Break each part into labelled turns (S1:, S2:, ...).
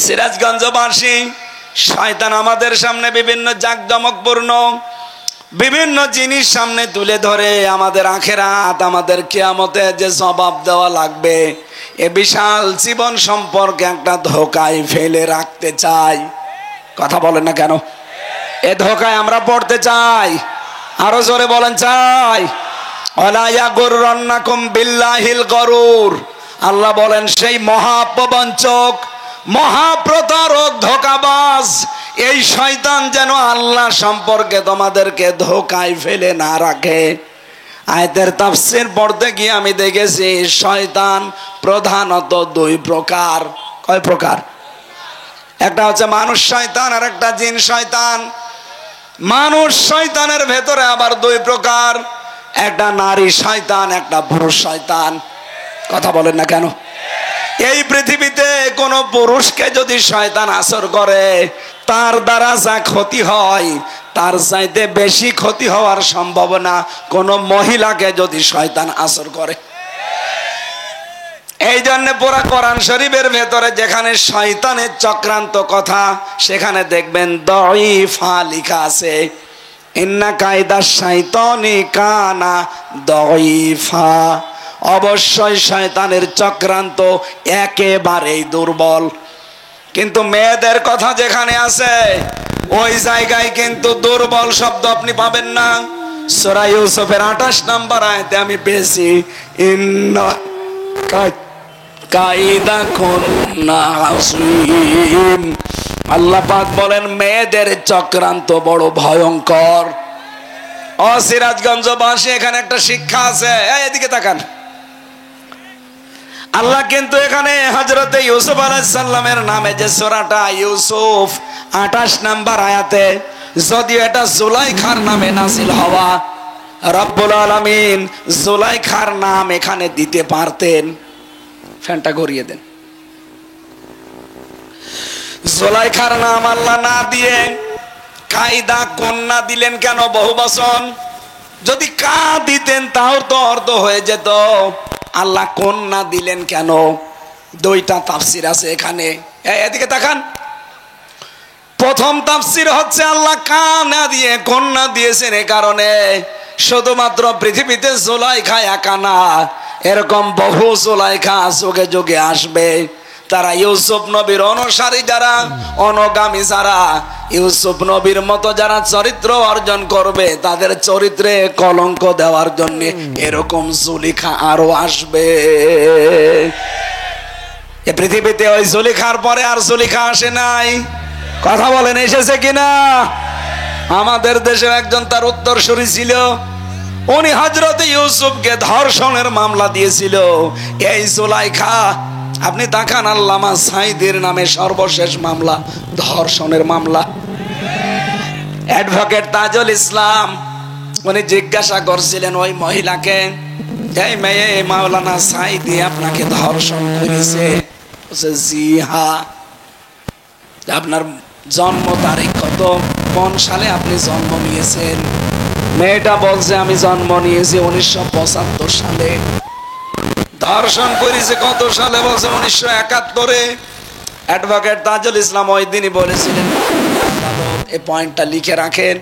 S1: সিরাজগঞ্জবাসী, শয়তান আমাদের সামনে বিভিন্ন জাঁকজমকপূর্ণ বিভিন্ন জিনিস সামনে তুলে ধরে আমাদের আখিরাত, আমাদের কিয়ামতে যে জবাব দেওয়া লাগবে, এ বিশাল জীবন সম্পর্কে একটা ধোঁকায় ফেলে রাখতে চাই। কথা বলেন না কেন? এ ধোঁকায় আমরা পড়তে চাই। আরো জোরে বলেন চাই। ওয়ালা ইয়াগুররান্নাকুম বিল্লাহিল গরুর। আল্লাহ বলেন সেই মহাপ্রবঞ্চক, মহাপ্রতারক, ধোঁকাবাজ এই শয়তান যেন আল্লাহ সম্পর্কে তোমাদেরকে ধোঁকায় ফেলে না রাখে। আয়াতের তাফসীর পড়তে গিয়ে আমি দেখেছি শয়তান প্রধানত দুই প্রকার। কয় প্রকার? একটা হচ্ছে মানুষ শয়তান আর একটা জিন শয়তান। মানুষ শয়তানের ভেতরে আবার দুই প্রকার, একটা নারী শয়তান, একটা পুরুষ শয়তান। কথা বলেন না কেন? এই পৃথিবীতে কোন পুরুষকে যদি শয়তান আসর করে, তার দ্বারা যা ক্ষতি হয় তার চাইতে বেশি ক্ষতি হওয়ার সম্ভাবনা কোন মহিলাকে যদি শয়তান আসর করে। এই জন্য পুরা কোরআন শরীফের ভেতরে যেখানে শয়তানের চক্রান্ত কথা, সেখানে দেখবেন দঈফা লেখা আছে। ইন্না কায়দা শাইতানি কানা দঈফা। অবশ্যই শয়তানের চক্রান্ত একেবারেই দুর্বল। কিন্তু মেয়েদের কথা যেখানে আছে ওই জায়গায় কিন্তু দুর্বল শব্দ আপনি পাবেন না। সূরা ইউসুফের 28 নম্বর আয়াতে আমি পেয়েছি ইন্না কায়দা কুন্না আযীম। আল্লাহ পাক বলেন মেয়েদের চক্রান্ত বড় ভয়ঙ্কর। ও সিরাজগঞ্জবাসী, এখানে একটা শিক্ষা আছে। এদিকে তাকান। আল্লাহ কিন্তু এখানে হযরতে ইউসুফ আলাইহিস সালামের নামে যে সূরাটা ইউসুফ 28 নম্বর আয়াতে, যদিও এটা জুলাইখার নামে নাযিল হওয়া, রব্বুল আলামিন জুলাইখার নাম এখানে দিতে পারতেন। ফ্যানটা ঘুরিয়ে দেন। জুলাইখার নাম আল্লাহ না দিয়ে কায়দা কন্যা দিলেন কেন? বহুবচন। যদি কা দিতেন তাও তো অর্থ হয়ে যেত। আল্লাহ কন্যা দিলেন কেন? দুইটা তাফসীর আছে এখানে। এদিকে তাকান। প্রথম তাফসীর হচ্ছে আল্লাহ কা না দিয়ে কন্যা দিয়েছেন এ কারণে শুধুমাত্র পৃথিবীতে জুলাইখা একা না, এরকম বহু জুলাইখা যুগে যুগে আসবে। তারা ইউসুফ নবীর অনুসারী যারা, অনুগামী যারা, ইউসুফ নবীর মতো যারা চরিত্র অর্জন করবে, তাদের চরিত্রে কলঙ্ক দেওয়ার জন্য এরকম জুলিখা আরো আসবে। এ পৃথিবীতে ওই জুলিখার পরে আর জুলিখা আসে নাই। কথা বলেন এসেছে কিনা? আমাদের দেশে একজন তার উত্তরসূরি ছিল, উনি হযরত ইউসুফকে ধর্ষণের মামলা দিয়েছিল। এই জুলাইখা, আপনি তাকান আল্লামা সাঈদীর নামে সর্বশেষ মামলা ধর্ষণের মামলা। অ্যাডভোকেট তাজুল ইসলাম উনি জিজ্ঞাসা করছিলেন ওই মহিলাকে, এই মেয়ে মাওলানা সাঈদী আপনাকে ধর্ষণ করেছে? জি হ্যাঁ। আপনার জন্ম তারিখ কত, কোন সালে আপনি জন্ম নিয়েছেন? মেয়েটা বলছে আমি জন্ম নিয়েছি 1975 সালে। ধর্ষণ করেছে কত সালে? বলছে 1971-এ। অ্যাডভোকেট তাজুল ইসলাম ওই দিনই বলেছিলেন, এই পয়েন্টটা লিখে রাখেন,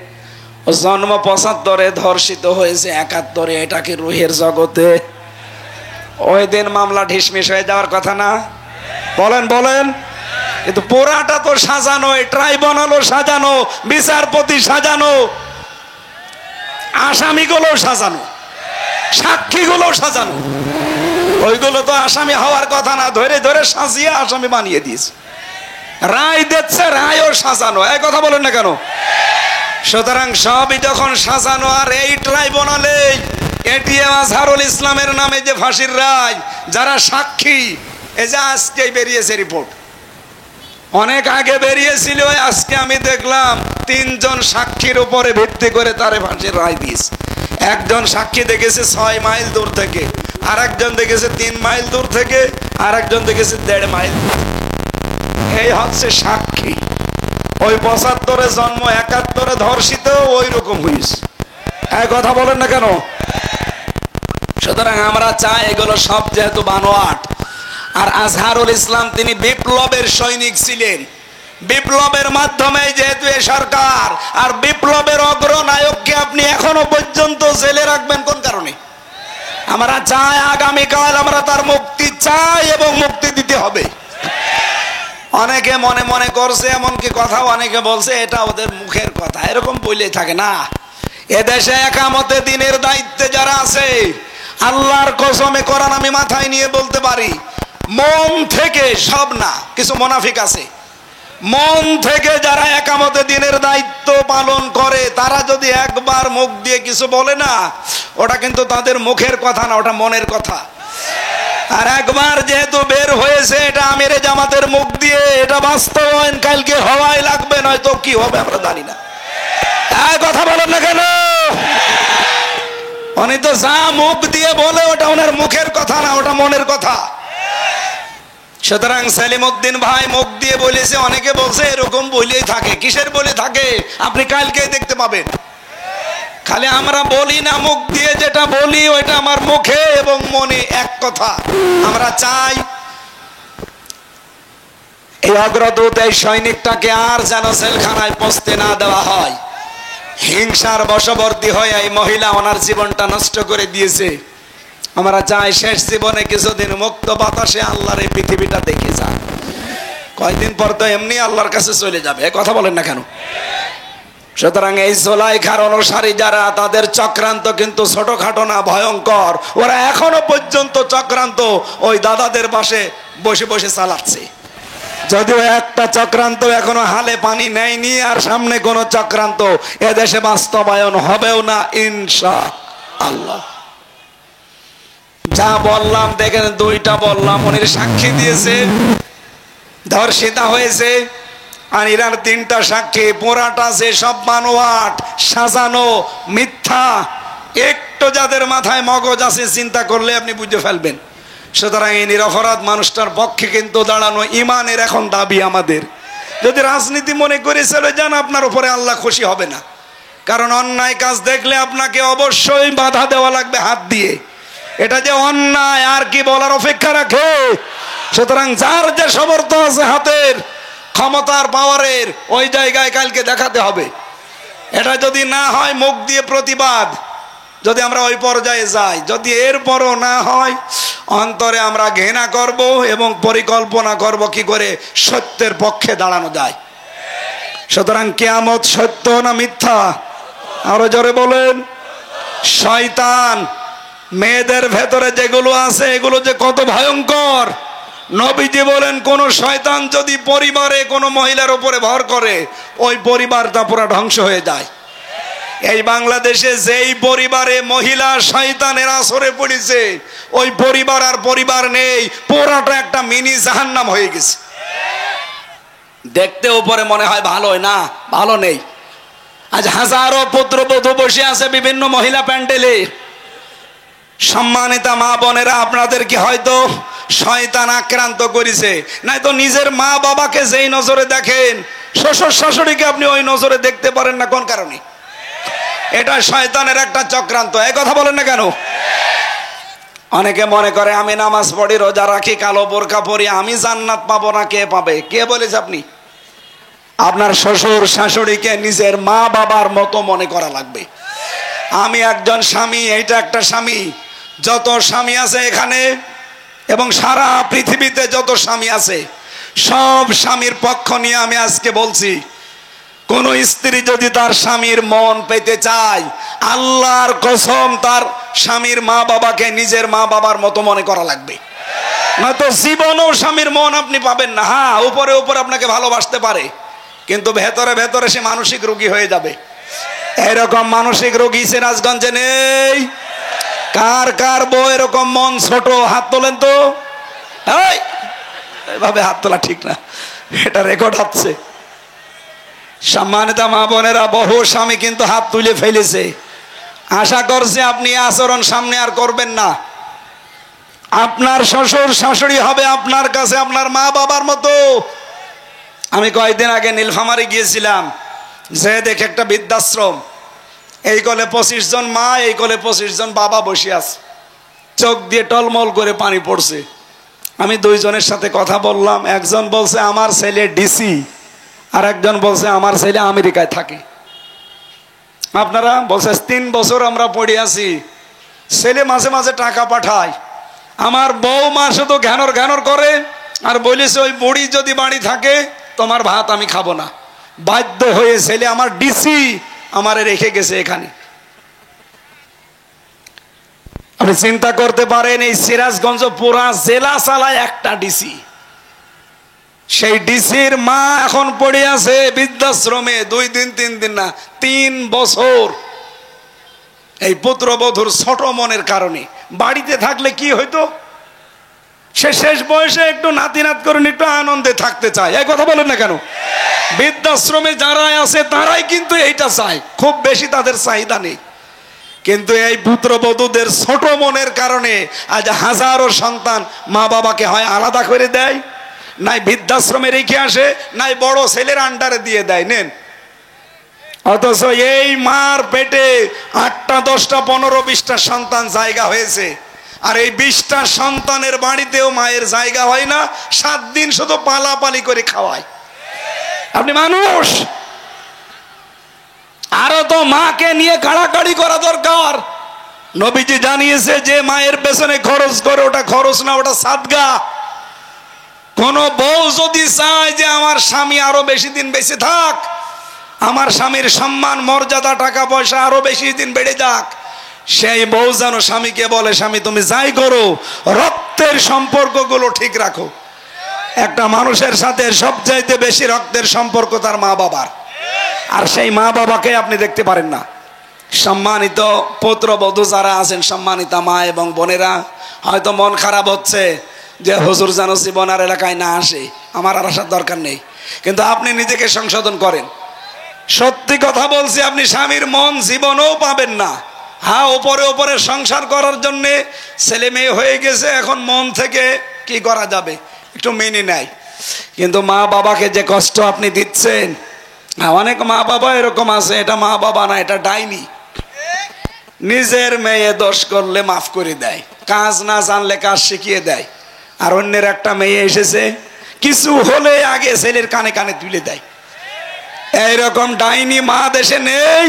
S1: ও জন্ম 75-এ, ধর্ষিত হয়েছে 71-এ, এটা কি রুহের জগতে? ওই দিন মামলা ঢিসমিস হয়ে যাওয়ার কথা না? বলেন বলেন। কিন্তু পুরাটা তো সাজানো, ট্রাইব্যুনালও সাজানো, বিচারপতি সাজানো, আসামিগুলো সাজানো, সাক্ষীগুলো সাজানো। ওইগুলো তো আসামি হওয়ার কথা না, ধরে ধরে সাজিয়ে আসামি বানিয়ে দিয়েছে। রায় দিচ্ছে, রায়ও সাজানো। এই কথা বলেন না কেন? সুতরাং সবই যখন সাজানো, আর এই ট্রাইব্যুনালে এটিএম আজহারুল ইসলামের নামে যে ফাঁসির রায়, যারা সাক্ষী, এই যে আজকে বেরিয়েছে রিপোর্ট, অনেক আগে বেরিয়েছিল, আজকে আমি দেখলাম 3 জন সাক্ষীর উপরে ভিত্তি করে তারে ফাঁসির রায় দিয়েছে। একজন সাক্ষী দেখেছে 6 মাইল দূর থেকে, আর একজন দেখেছে 3 মাইল দূর থেকে, আর একজন দেখেছে 1.5 মাইল। এই হচ্ছে সাক্ষী। ওই 75-এ জন্ম, 71-এ ধর্ষিত, ওই রকম হয়েছে। এই কথা বলেন না কেন? সুতরাং আমরা চাই এগুলো সব যেহেতু বানোয়াট, আর আজহারুল ইসলাম তিনি বিপ্লবের সৈনিক ছিলেন। বিপ্লবের মাধ্যমে যেহেতু এ সরকার, আর বিপ্লবের অগ্রনায়ককে আপনি এখনো পর্যন্ত জেলে রাখবেন কোন কারণে? আমরা চাই আগামীকাল আমরা তার মুক্তি চাই এবং মুক্তি দিতে হবে। অনেকে মনে মনে করছে, এমনকি কথা অনেকে বলছে এটা ওদের মুখের কথা, এরকম বলেই থাকে না। এদেশে একামতে দিনের দায়িত্বে যারা আছে, আল্লাহর কসমে কোরআন আমি মাথায় নিয়ে বলতে পারি, মন থেকে, সব না, কিছু মুনাফিক আছে, মন থেকে যারা একামতে দিনের দায়িত্ব পালন করে, তারা যদি একবার মুখ দিয়ে কিছু বলে না, ওটা কিন্তু তাদের মুখের কথা না, ওটা মনের কথা। আর একবার যেহেতু বের হয়েছে, এটা আমিরে জামাতের মুখ দিয়ে, এটা বাস্তবায়ন কালকে হওয়াই লাগবে, নয়তো কি হবে আমরা জানি না। কথা বলেন না কেন? উনি তো যা মুখ দিয়ে বলে ওটা ওনার মুখের কথা না, ওটা মনের কথা। সুতরাং সেলিমউদ্দিন ভাই মুখ দিয়ে বলেছে, অনেকে বলছে এরকম বলেই থাকে। কিসের বলে থাকে আপনি কালকেই দেখতে পাবেন। খালি আমরা বলি না, মুখ দিয়ে যেটা বলি ওইটা আমার মুখে এবং মনে এক কথা। আমরা চাই এই অগ্রদূত, এই সৈনিকটাকে আর যেন জেলখানায় পৌঁছতে না দেওয়া হয়। হিংসার বশবর্তী হয়ে এই মহিলা ওনার জীবনটা নষ্ট করে দিয়েছে। আমরা চাই শেষ জীবনে কিছুদিন মুক্ত বাতাসে আল্লাহর এই পৃথিবীটা দেখে যান। কয়েকদিন পর তো এমনি আল্লাহর কাছে চলে যাবে, কথা বলেন না কেন? সুতরাং এই জুলাইখার অনুসারী যারা, তাদের চক্রান্ত কিন্তু ছোটখাটো না, ভয়ঙ্কর। ওরা এখনো পর্যন্ত চক্রান্ত ওই দাদাদের পাশে বসে বসে চালাচ্ছে। যদিও একটা চক্রান্ত এখনো হালে পানি নেয়নি, আর সামনে কোন চক্রান্ত এদেশে বাস্তবায়ন হবেও না ইনশাআল্লাহ। যা বললাম দেখেন, দুইটা বললাম, উনি সাক্ষী দিয়েছে, ধর্ষিতা হয়েছে, আর ইরার তিনটা সাক্ষী। পোড়াটা যে সব বানোয়াট, সাজানো, মিথ্যা। একটু যাদের মাথায় মগজ আছে, চিন্তা করলে আপনি বুঝে ফেলবেন। সুতরাং এই নিরপরাধ মানুষটার পক্ষে কিন্তু দাঁড়ানো ইমানের এখন দাবি আমাদের। যদি রাজনীতি মনে করে চলে যান, আপনার উপরে আল্লাহ খুশি হবে না। কারণ অন্যায় কাজ দেখলে আপনাকে অবশ্যই বাধা দেওয়া লাগবে হাত দিয়ে। এটা যে অন্যায় আর কি বলার অপেক্ষা রাখে? সুতরাং যার যে সমর্থ আছে হাতের, ক্ষমতার, পাওয়ারের, ওই জায়গায় কালকে দেখাতে হবে। এটা যদি না হয় মুখ দিয়ে প্রতিবাদ, যদি আমরা ওই পর্যায়ে যাই, যদি এরপরও না হয়, অন্তরে আমরা ঘৃণা করব এবং পরিকল্পনা করব কি করে সত্যের পক্ষে দাঁড়ানো যায়। সুতরাং কিয়ামত সত্য না মিথ্যা? আরো জোরে বলেন। শয়তান মেয়েদের ভেতরে যেগুলো আছে, এগুলো যে কত ভয়ঙ্কর। নবীজি বলেন, কোন শয়তান যদি পরিবারে কোনো মহিলার উপরে ভর করে, ওই পরিবারটা পুরো ধ্বংস হয়ে যায়। এই বাংলাদেশে যেই পরিবারে মহিলা শয়তানের আসরে পড়েছে, ওই পরিবার আর পরিবার নেই, পুরাটা একটা মিনি জাহান্নাম হয়ে গেছে। দেখতে উপরে মনে হয় ভালো, না, ভালো নেই। আজ হাজারো পুত্রবধূ বসে আছে বিভিন্ন মহিলা প্যান্ডেলে। সম্মানিতা মা বোনেরা, আপনাদের কি হয়তো শয়তান আক্রান্ত করেছে? নাই তো নিজের মা বাবাকে যেই নজরে দেখেন, শ্বশুর শাশুড়িকে আপনি ওই নজরে দেখতে পারেন না। কোন কারণে? এটা শয়তানের একটা চক্রান্ত। এই কথা বলেন না কেন? অনেকে মনে করে আমি নামাজ পড়ি, রোজা রাখি, কালো বোরকা পরি, আমি জান্নাত পাবো না। কে পাবে? কে বলেছে আপনি? আপনার শ্বশুর শাশুড়িকে নিজের মা বাবার মতো মনে করা লাগবে। আমি একজন স্বামী, এইটা একটা স্বামী। যত স্বামী আছে এখানে এবং সারা পৃথিবীতে যত স্বামী আছে, সব স্বামীর পক্ষ নিয়ে আমি আজকে বলছি, কোন স্ত্রী যদি তার স্বামীর মন পেতে চায়, আল্লাহর কসম তার স্বামীর মা বাবাকে নিজের মা বাবার মতো মনে করা লাগবে। নয়তো জীবনেও স্বামীর মন আপনি পাবেন না। হ্যাঁ, উপরে উপরে আপনাকে ভালোবাসতে পারে, কিন্তু ভেতরে ভেতরে সে মানসিক রোগী হয়ে যাবে। এরকম মানসিক রোগী সিরাজগঞ্জে নেই? কার কার বউ এরকম মন ছোট? হাত তোলেন তো। এইভাবে হাত তোলা ঠিক না, এটা রেকর্ড হচ্ছে। সম্মানিত মা বোনেরা, বহু স্বামী কিন্তু হাত তুলে ফেলেছে। আশা করছে আপনি আচরণ সামনে আর করবেন না। আপনার শ্বশুর শাশুড়ি হবে আপনার কাছে আপনার মা বাবার মতো। আমি কয়েকদিন আগে নীলফামারী গিয়েছিলাম, যে দেখে একটা বৃদ্ধাশ্রম। এই কোলে 25 জন মা, এই কোলে 25 জন বাবা বসে আছে। চোখ দিয়ে টলমল করে পানি পড়ছে। আমি দুইজনের সাথে কথা বললাম, একজন বলছে আমার ছেলে ডিসি, আর একজন বলছে আমার ছেলে আমেরিকায় থাকে। আপনারা বলছে 3 বছর আমরা পড়ে আছি, ছেলে মাঝে মাঝে টাকা পাঠায়, আমার বউ মা শুধু ঘ্যানর ঘ্যানর করে আর বলেছে ওই বুড়ি যদি বাড়ি থাকে তোমার ভাত আমি খাবো না। বাধ্য হয়ে ছেলে আমার ডিসি আমারে রেখে গেছে এখানে। আপনি চিন্তা করতে পারেন, এই সিরাজগঞ্জ পুরা জেলা চালায় একটা ডিসি, সেই ডিসির মা এখন পড়ে আছে বৃদ্ধাশ্রমে 2 দিন 3 দিন না 3 বছর, এই পুত্রবধূর ছোট মনের কারণে। বাড়িতে থাকলে কি হইতো, সে শেষ বয়সে একটু নাতি নাত করে একটু আনন্দে থাকতে চায়, এই কথা বলেন না কেন? বৃদ্ধাশ্রমে যারা আছে তারাই কিন্তু এইটা চায়, খুব বেশি তাদের চাহিদা নেই। কিন্তু এই পুত্রবধূদের ছোট মনের কারণে আজ হাজারো সন্তান মা বাবাকে হয় আলাদা করে দেয়, নাই বৃদ্ধাশ্রমে রেখে আসে, নাই বড় ছেলের আন্ডারে দিয়ে দেয় নেন। অথচ এই মার পেটে 8টা 10টা 15 20টা সন্তান জায়গা হয়েছে, আর এই 20টা সন্তানের বাড়িতেও মায়ের জায়গা হয় না, 7 দিন শুধু পালাপালি করে খাওয়ায়। আপনি মানুষ, আরো তো মাকে নিয়ে কাড়াকাড়ি করা দরকার। নবীজি জানিয়েছে যে মায়ের পেছনে খরচ করে ওটা খরচ না, ওটা সাদগা। কোন বউ যদি চায় যে আমার স্বামী আরো বেশি দিন বেঁচে থাক, আমার স্বামীর সম্মান মর্যাদা টাকা পয়সা আরো বেশি দিন বেড়ে যাক, সেই বউ যেন স্বামীকে বলে স্বামী তুমি যাই করো রক্তের সম্পর্কগুলো ঠিক রাখো। একটা মানুষের সাথে সবচাইতে বেশি রক্তের সম্পর্ক তার মা বাবার, আর সেই মা বাবাকে আপনি দেখতে পারেন না। সম্মানিত পুত্রবধূ যারা আছেন, সম্মানিতা মা এবং বোনেরা, হয়তো মন খারাপ হচ্ছে যে হুজুর যেন জীবনার এলাকায় না আসে, আমার আর আসার দরকার নেই, কিন্তু আপনি নিজেকে সংশোধন করেন। সত্যি কথা বলছি, আপনি স্বামীর মন জীবনেও পাবেন না। হ্যাঁ, ওপরে ওপরে সংসার করার জন্যে ছেলে মেয়ে হয়ে গেছে, এখন মন থেকে কি করা যাবে একটু মেনে নেয়, কিন্তু মা বাবাকে যে কষ্ট আপনি দিচ্ছেন, অনেক মা বাবা এরকম আছে, এটা মা বাবা না, এটা ডাইনি। নিজের মেয়ে দোষ করলে মাফ করে দেয়, কাজ না জানলে কাজ শিখিয়ে দেয়, আর অন্যের একটা মেয়ে এসেছে কিছু হলে আগে ছেলের কানে কানে তুলে দেয়। এইরকম ডাইনি মা দেশে নেই?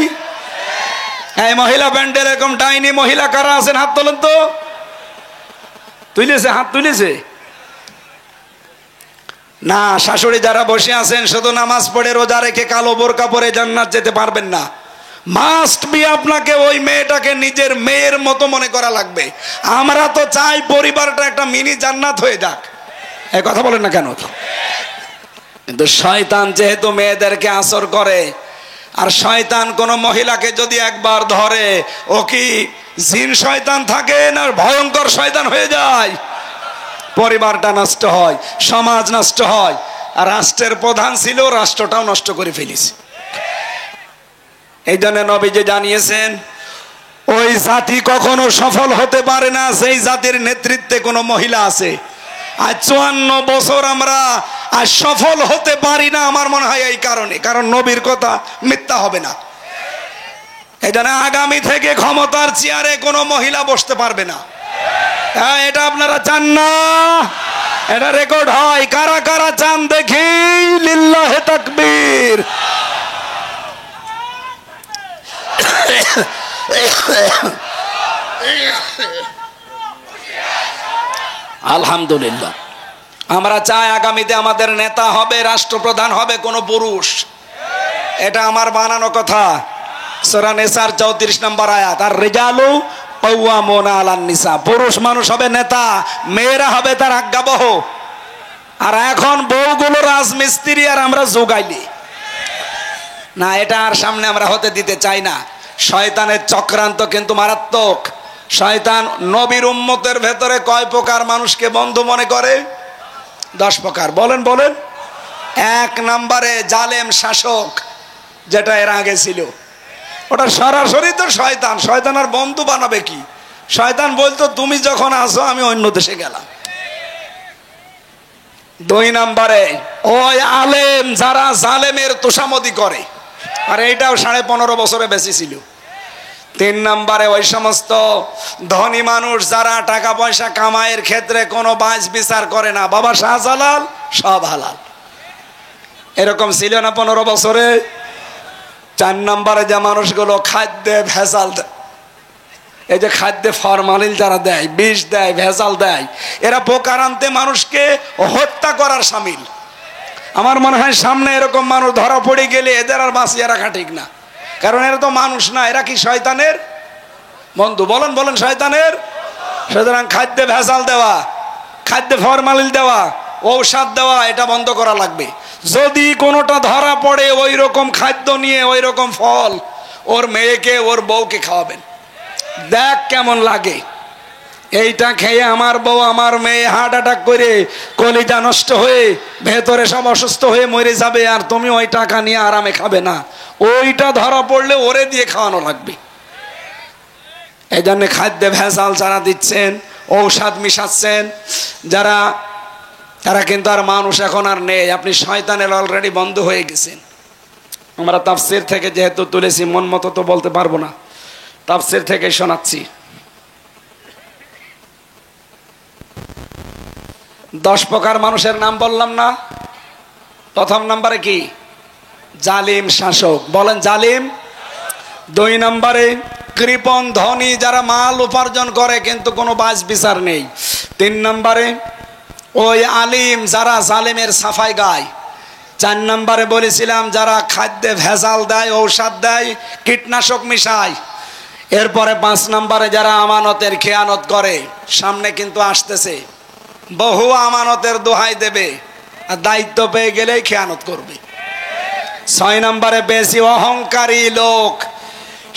S1: এই মহিলা ব্যান্ডের এরকম ডাইনি মহিলা কারা আছেন? হাত তোলেন তো। তুলেছে, হাত তুলেছে না? শাশুড়ি যারা বসে আছেন, শুধু নামাজ পড়ে রোজা রেখে কালো বোরকা পরে জান্নাত যেতে পারবেন না। মাস্ট বি আপনাকে ওই মেয়েটাকে নিজের মেয়ের মতো মনে করা লাগবে। আমরা তো চাই পরিবারটা একটা মিনি জান্নাত হয়ে যাক, এই কথা বলেন না কেন? কিন্তু শয়তান যেহেতু মেয়েদেরকে আসর করে, আর শয়তান কোন মহিলাকে যদি একবার ধরে, ও কি জিন শয়তান থাকে না ভয়ঙ্কর শয়তান হয়ে যায়? পরিবারটা নষ্ট হয়, সমাজ নষ্ট হয়, আর রাষ্ট্রের প্রধান ছিল, রাষ্ট্রটাও নষ্ট করে ফেলেছে। এই জন্য নবীজি জানিয়েছেন ওই জাতি কখনো সফল হতে পারে না সেই জাতির নেতৃত্বে কোনো মহিলা আছে। আজ 54 বছর আমরা আজ সফল হতে পারি না, আমার মনে হয় এই কারণে, কারণ নবীর কথা মিথ্যা হবে না। এই জন্য আগামী থেকে ক্ষমতার চেয়ারে কোনো মহিলা বসতে পারবে না। এটা আপনারা চান না? এটা রেকর্ড হয়, কারা কারা চান দেখি, লিল্লাহে তাকবীর। আলহামদুলিল্লাহ, আমরা চাই আগামীতে আমাদের নেতা হবে, রাষ্ট্রপ্রধান হবে কোন পুরুষ। এটা আমার বানানো কথা, সূরা নিসার 34 নম্বর আয়াত। আর রিজালু কাওয়ামুনা আলান নিসা, পুরুষ মানুষ হবে নেতা, মেয়েরা হবে তার আজ্ঞাবহ। আর এখন বউগুলো রাজমিস্ত্রি, আর আমরা যোগাইলি না। এটা আর সামনে আমরা হতে দিতে চাই না। শয়তানের চক্রান্ত কিন্তু মারাত্মক। শয়তান নবীর উম্মতের ভেতরে কয় প্রকার মানুষকে বন্ধু মনে করে? 10 প্রকার। বলেন বলেন। 1 নম্বরে জালেম শাসক, যেটা এর আগে ছিল, ওটা সরাসরি তো শয়তান। শয়তান আর বন্ধু বানাবে কি? শয়তান বলতো তুমি যখন আসো আমি অন্য দেশে গেলাম। 2 নম্বরে ওই আলেম যারা জালেমের তোষামদি করে, আর এইটাও 15.5 বছরে বেশি ছিল। তিন নম্বরে ওই সমস্ত ধনী মানুষ যারা টাকা পয়সা কামাইয়ের ক্ষেত্রে কোনো বাঁচ বিচার করে না, বাবা শাহজালাল সব হালাল, এরকম ছিল না 15 বছরে। চার নম্বরে যে মানুষগুলো খাদ্যে ভেজাল দেয়, এই যে খাদ্যে ফরমালিন যারা দেয়, বিষ দেয়, ভেজাল দেয়, এরা প্রকারান্তে মানুষকে হত্যা করার শামিল। আমার মনে হয় সামনে এরকম মানুষ ধরা পড়ে গেলে এদের আর বাঁচিয়ে রাখা ঠিক না, কারণ এরা তো মানুষ না, এরা কি শয়তানের বন্ধু? বলেন বলেন, শয়তানের। সুতরাং খাদ্যে ভেজাল দেওয়া, খাদ্যে ফরমালিন দেওয়া, ঔষধ দেওয়া, এটা বন্ধ করা লাগবে। যদি কোনোটা ধরা পড়ে ওই রকম খাদ্য নিয়ে, ওই রকম ফল, ওর মেয়েকে ওর বউকে খাওয়াবেন, দেখ কেমন লাগে। এইটা খেয়ে আমার বউ আমার মেয়ে হার্ট অ্যাটাক করে কলিজা নষ্ট হয়ে ভেতরে সব অসুস্থ হয়ে মরে যাবে, আর তুমি ওই টাকা নিয়ে আরামে খাবে না। ওইটা ধরা পড়লে ওরে দিয়ে খাওয়ানো লাগবে। এই জন্য খাদ্যে ভেজাল যারা দিচ্ছেন, ঔষধ মিশাচ্ছেন যারা, তারা কিন্তু আর মানুষ এখন আর নেই। আপনি শয়তানের অলরেডি বন্ধ হয়ে গেছেন। আমরা তাফসীর থেকে যেহেতু তুলেছি, মন মতো তো বলতে পারবো না, তাফসীর থেকে শোনাচ্ছি। 10 প্রকার মানুষের নাম বললাম না? প্রথম নম্বরে কি? জালিম শাসক, বলেন জালিম। 2 নম্বরে কৃপণ ধনী, যারা মাল উপার্জন করে কিন্তু কোনো বাজ বিচার নেই। 3 নম্বরে ওই আলিম, যারা জালিমের সাফাই গায়। 4 নম্বরে বলেছিলাম যারা খাদ্যে ভেজাল দেয়, ঔষধ দেয়, কীটনাশক মিশায়। এরপরে 5 নম্বরে যারা আমানতের খেয়ানত করে। সামনে কিন্তু আসতেছে বহু আমানতের দোহাই দেবে, আর দায়িত্ব পেয়ে গেলেই খেয়ানত করবে। 6 নম্বরে বেশি অহংকারী লোক।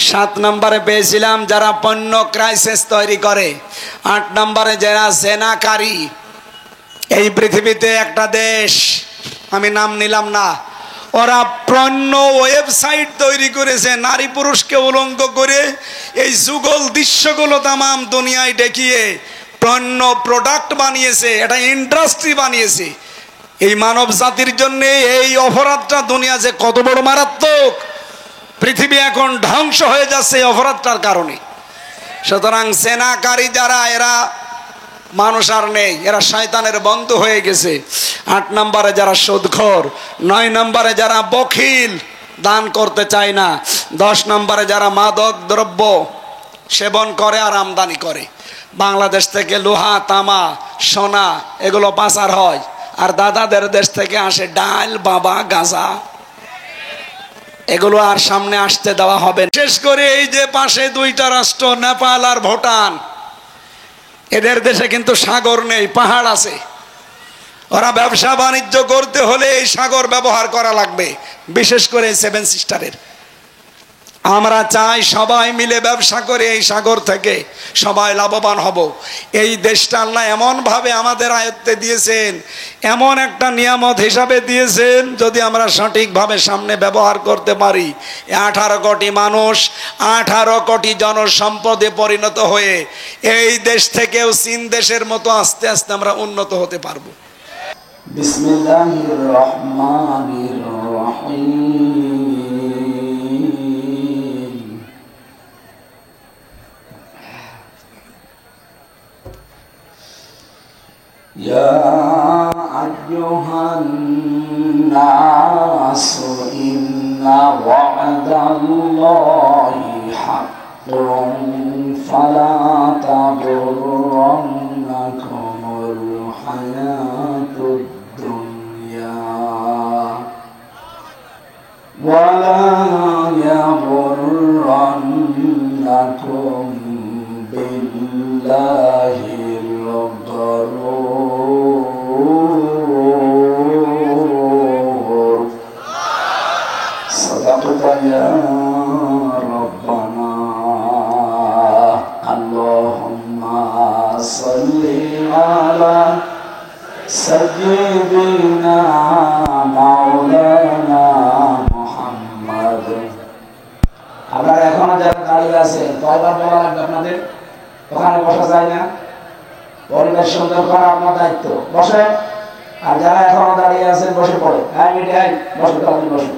S1: 7 নম্বরে পেয়েছিলাম যারা পণ্য ক্রাইসিস তৈরি করে। 8 নম্বরে যারা জেনাকারী। এই পৃথিবীতে একটা দেশ, আমি নাম নিলাম না, ওরা পণ্য ওয়েবসাইট তৈরি করেছে, নারী পুরুষকে উলঙ্গ করে এই যুগল দৃশ্যগুলো তামাম দুনিয়ায় দেখিয়ে পণ্য প্রোডাক্ট বানিয়েছে, এটা ইন্ডাস্ট্রি বানিয়েছে। এই মানব জাতির জন্য এই অপরাধটা দুনিয়া যে কত বড় মারাত্মক, পৃথিবী এখন ধ্বংস হয়ে যাচ্ছে এই অপরাধটার কারণে। সুতরাং জেনাকারী যারা, এরা মানুষ আর নেই, এরা শয়তানের বন্ধু হয়ে গেছে। 8 নম্বরে যারা সুদখোর। 9 নম্বরে যারা বখিল, দান করতে চায় না। 10 নম্বরে যারা মাদক দ্রব্য সেবন করে আর আমদানি করে। বাংলাদেশ থেকে লোহা, তামা, সোনা এগুলো পাচার হয়, আর দাদাদের দেশ থেকে আসে ডাল, বাবা, গাঁজা। এগুলো আর সামনে আসতে দেওয়া হবে না। বিশেষ করে এই যে পাশে 2টা রাষ্ট্র, নেপাল আর ভুটান, এদের দেশে কিন্তু সাগর নেই, পাহাড় আছে। ওরা ব্যবসা বাণিজ্য করতে হলে এই সাগর ব্যবহার করা লাগবে, বিশেষ করে 7 সিস্টারের। আমরা চাই সবাই মিলে ব্যবসা করে এই সাগর থেকে সবাই লাভবান হব। এই দেশটা আল্লাহ এমন ভাবে আমাদের আয়ত্তে দিয়েছেন, এমন একটা নিয়ামত হিসাবে দিয়েছেন, যদি আমরা সঠিকভাবে সামনে ব্যবহার করতে পারি, 18 কোটি মানুষ 18 কোটি জনসম্পদে পরিণত হয়ে এই দেশ থেকেও চীন দেশের মতো আস্তে আস্তে আমরা উন্নত হতে পারবো। বিসমিল্লাহির রহমানির রহিম। يا أيها الناس إن وعد الله حق فلا تغرنكم الحياة الدنيا ولا يغرنكم بالله الغرور صدقت يا ربنا اللهم صل على سيدنا مولانا محمد। আপনারা এখনো যারা দাঁড়িয়ে আছেন, কয়বার বলা লাগবে আপনাদের? ওখানে বসা যায় না, পরিবেশ সুন্দর করা আপনার দায়িত্ব। বসেন। আর যারা এখনো দাঁড়িয়ে আছেন বসে পড়ে, বসে।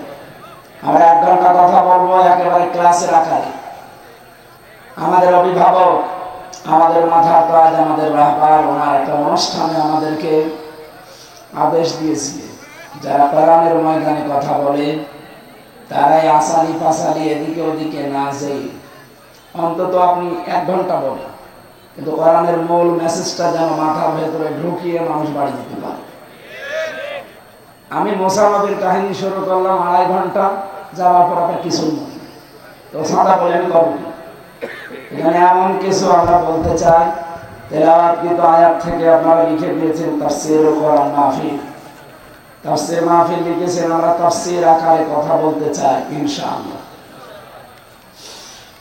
S1: আমরা 1 ঘন্টা কথা বলবো একেবারে ক্লাসের আকারে। আমাদের অভিভাবক, আমাদের মাথার তাজ, আমাদের রাহবার, ওনার একটা অনুষ্ঠানে আমাদেরকে আদেশ দিয়েছিলেন, যারা কোরআনের ময়দানে কথা বলে তারাই আসালি পাসালি এদিকে ওদিকে না যেয়ে অন্তত আপনি 1 ঘন্টা বলেন, কিন্তু কোরআনের মূল মেসেজটা যেন মাথার ভেতরে ঢুকিয়ে মানুষ বাড়ি দিতে পারে। আমি মুসা নবীর কাহিনী শুরু করলাম 2.5 ঘন্টা, যাওয়ার পর আপনার কিছু মনে নেই, তো সাদা বলে আমি করবো কি? এখানে এমন কিছু আমরা বলতে চাই, তেলাওয়াতকৃত আয়াত থেকে আপনারা লিখে দিয়েছেন তাফসীর ও কোরআন মাহফিল। তাফসীর মাহফিল লিখেছেন, আমরা তাফসীর আকারে কথা বলতে চাই ইনশাআল্লাহ।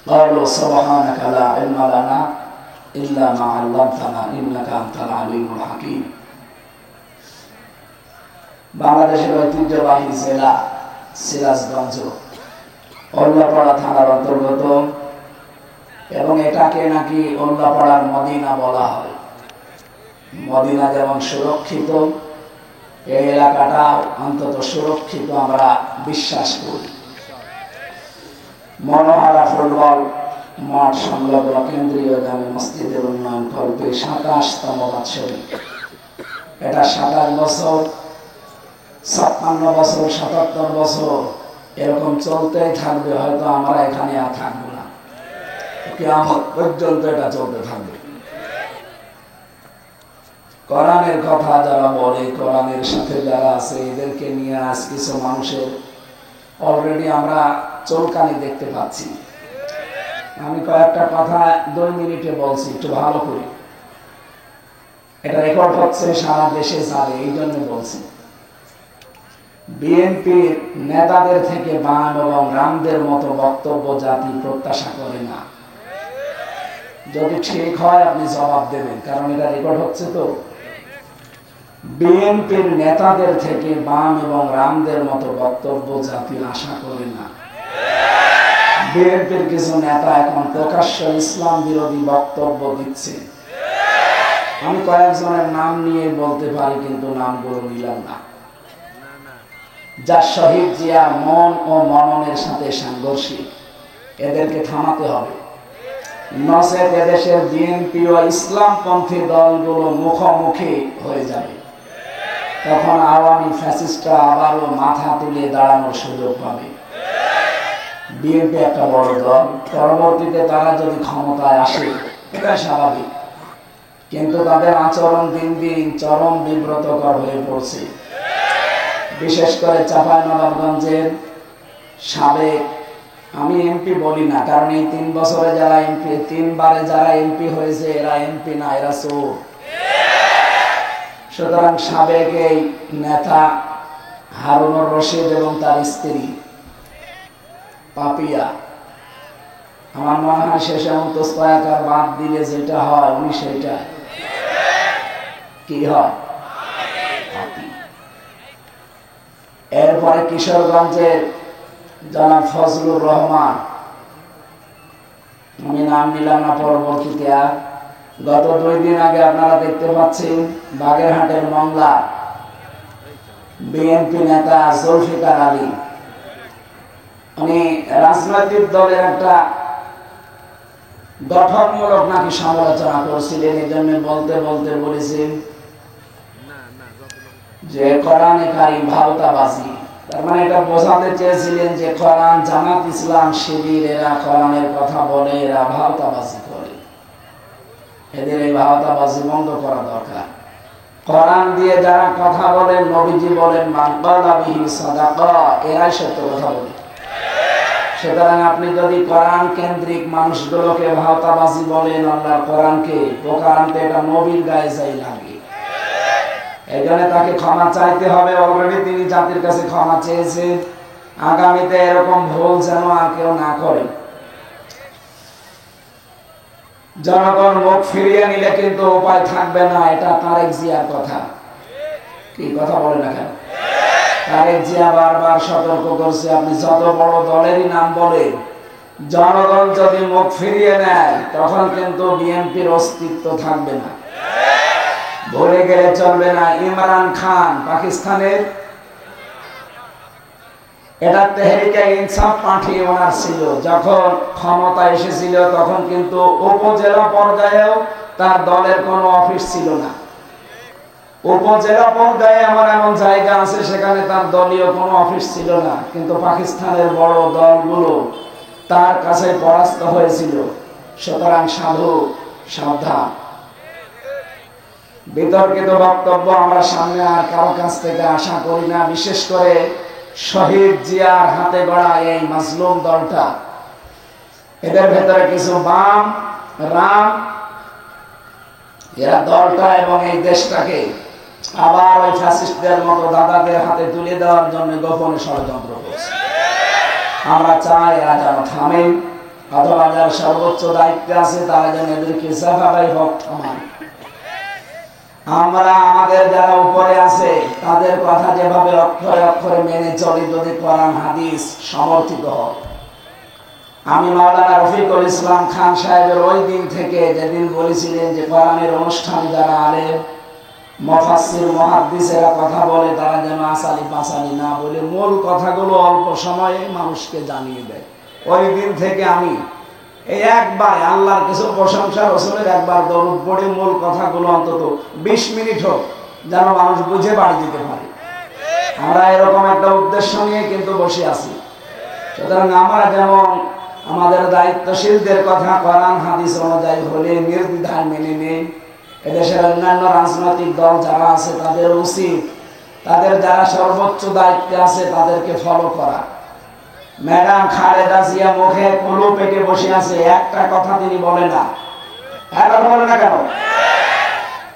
S1: ক্বালু সুবহানাকা লা ইলমা লানা ইল্লা মা 'আল্লামতানা ইন্নাকা আনতাল আলিমুল হাকীম। বাংলাদেশের ঐতিহ্যবাহী জেলা সিরাজগঞ্জ উল্লাপাড়া থানার অন্তর্গত, এবং এটাকে নাকি উল্লাপাড়ার মদিনা বলা হয়। মদিনা যেমন সুরক্ষিত, এই এলাকাটা অন্তত সুরক্ষিত আমরা বিশ্বাস করি। মনোহারা ফুটবল মাঠ সংলগ্ন কেন্দ্রীয় জামে মসজিদের উন্নয়ন করবে 27তম বৎসরে। এটা 27 বছর, 56 বছর, 77 বছর এরকম চলতেই থাকবে। হয়তো আমরা এখানে আর থাকবো না, কিয়ামত পর্যন্ত এটা চলতে থাকবে। কোরআনের কথা যারা বলে, কোরআনের সাথে যারা আছে, এদেরকে নিয়ে আজ কিছু মানুষের অলরেডি আমরা চলকানি দেখতে পাচ্ছি। আমি কয়েকটা কথা 2 মিনিটে বলছি, একটু ভালো করে। এটা রেকর্ড হচ্ছে, সারা দেশে যাবে, এই জন্য বলছি। বিএনপির নেতাদের থেকে বাম এবং রামদের মতো বক্তব্য জাতি প্রত্যাশা করে না। যদি ঠিক হয় আপনি জবাব দেবেন, কারণ এটা রেকর্ড হচ্ছে। তো বিএনপির নেতাদের থেকে বাম এবং রামদের মতো বক্তব্য জাতি আশা করে না। বিএনপির কিছু নেতা এখন প্রকাশ্য ইসলাম বিরোধী বক্তব্য দিচ্ছে। আমি কয়েকজনের নাম নিয়ে বলতে পারি, কিন্তু নামগুলো নিলাম না। যা শহীদ জিয়ার মন ও মননের সাথে সাংঘর্ষিক, এদেরকে থামাতে হবে। নচেত এদেশের বিএনপি ও ইসলামপন্থী দলগুলো মুখোমুখি হয়ে যাবে। তখন আওয়ামী ফ্যাসিস্টরা আবারও মাথা তুলে দাঁড়ানোর সুযোগ পাবে। বিএনপি একটা বড় দল, পরবর্তীতে তারা যদি ক্ষমতায় আসে এটা স্বাভাবিক, কিন্তু তাদের আচরণ দিন দিন চরম বিব্রতকর হয়ে পড়ছে। বিশেষ করে চাঁপাইনবাবগঞ্জের সাবেক, আমি এমপি বলি না, কারণ এই 3 বছরে যারা এমপি, 3 বারে যারা এমপি হয়েছে, এরা এমপি না, এরা চোর। সুতরাং সাবেক এই নেতা হারুনুর রশিদ এবং তার স্ত্রী পাপিয়া, আমার মনে হয় শেষে অন্তস্তায়াকার বাদ দিলে যেটা হয়, উনি সেটা কি হয়। এরপরে কিশোরগঞ্জের জনাব ফজলুর রহমান, আমি নাম নিলাম না পরবর্তীতে। আর গত 2 দিন আগে আপনারা দেখতে পাচ্ছেন বাগেরহাটের মংলা বিএনপি নেতা জুলফিকার আলী, উনি রাজনৈতিক দলের একটা গঠনমূলক নাকি সমালোচনা করছিলেন। এই জন্য বলতে বলতে বলেছেন যে কোরআনে কারীম ভাওতাবাজি। তার মানে এটা বোঝাতে চেয়েছিলেন যে কোরআন, জামাত ইসলাম, শিবির, এরা কোরআনের কথা বলে, এরা ভাওতাবাজি করে। এদের এই ভাওতাবাজি বন্ধ করা দরকার। কোরআন দিয়ে যারা কথা বলেন, নবীজি বলেন মান ক্বালা বিহি সাদাকা, এরাই সত্য কথা বলে। সুতরাং আপনি যদি কোরআন কেন্দ্রিক মানুষগুলোকে ভাওতাবাজি বলেন, আল্লাহর কোরআনকে বোকা আনতে, এটা নবীর গায়ে যাই লাগে। এই জন্য তাকে ক্ষমা চাইতে হবে। অলরেডি তিনি জাতির কাছে ক্ষমা চেয়েছেন। আগামীতে এরকম ভুল যেন আর কেউ না করে। জনগণ মুখ ফিরিয়ে নিলে কিন্তু উপায় থাকবে না। এটা তারেক জিয়ার কথা। কি কথা বলে না কেন? তারেক জিয়া বারবার সতর্ক করছে, আপনি যত বড় দলেরই নাম বলেন, জনগণ যদি মুখ ফিরিয়ে নেয় তখন কিন্তু বিএনপির অস্তিত্ব থাকবে না। ভুলে গেলে চলবে না, ইমরান খান পাকিস্তানের এটা তেহরিকে ইনসাফ পার্টি ওনার ছিল। যখন ক্ষমতা এসেছিল তখন কিন্তু উপজেলা পর্যায়েও তার দলের কোনো অফিস ছিল না। উপজেলা পর্যায়ে এমন এমন জায়গা আছে সেখানে তার দলীয় কোনো অফিস ছিল না, কিন্তু পাকিস্তানের বড় দলগুলো তার কাছে পরাস্ত হয়েছিল। সুতরাং সাধু সাবধান। বিতর্কিত বক্তব্য আমরা সামনে আর কারো কাছ থেকে আশা করি না, বিশেষ করে শহীদ জিয়ার হাতে গড়া এই মাজলুম দলটা। এদের ভেতরে কিছু বাম রাম, এরা দলটা এবং এই দেশটাকে আবার ওই ফ্যাসিস্টদের মতো দাদাদের হাতে তুলে দেওয়ার জন্য গোপনে ষড়যন্ত্র করছে। আমরা চাই এরা যেন থামে, অথবা যারা সর্বোচ্চ দায়িত্বে আছে তারা যেন এদেরকে যেভাবেই হোক থামান। আমরা আমাদের যারা উপরে আছে তাদের কথা যেভাবে অক্ষরে অক্ষরে মেনে চলি, যদি কোরআন হাদিস সমর্থিত হয়। আমি মাওলানা রফিকুল ইসলাম খান সাহেবের ওই দিন থেকে যেদিন বলেছিলেন যে কোরআনের অনুষ্ঠানে যারা আলেম মুফাসসির মুহাদ্দিসেরা কথা বলে তারা যেন আসালি পাসালি না বলে মূল কথাগুলো অল্প সময়ে মানুষকে জানিয়ে দেয়, ওই দিন থেকে আমি এই একবার আল্লাহর কিছু প্রশংসা, রসুলের একবার দরুদ পড়ে মূল কথাগুলো অন্তত 20 মিনিট হোক যেন মানুষ বুঝে বাড়ি দিতে পারে। আমরা এরকম একটা উদ্দেশ্য নিয়ে কিন্তু বসে আছি। সুতরাং আমরা যেমন আমাদের দায়িত্বশীলদের কথা কোরআন হাদিস অনুযায়ী হলে নির্দ্বিধায় মেনে নেই, এদেশের অন্যান্য রাজনৈতিক দল যারা আছে তাদের উচিত তাদের যারা সর্বোচ্চ দায়িত্বে আছে তাদেরকে ফলো করা। ম্যাডাম খালেদা জিয়া মুখে কুলু পেটে বসে আছে, একটা কথা তিনি বলে না। এখন বলে না কেন?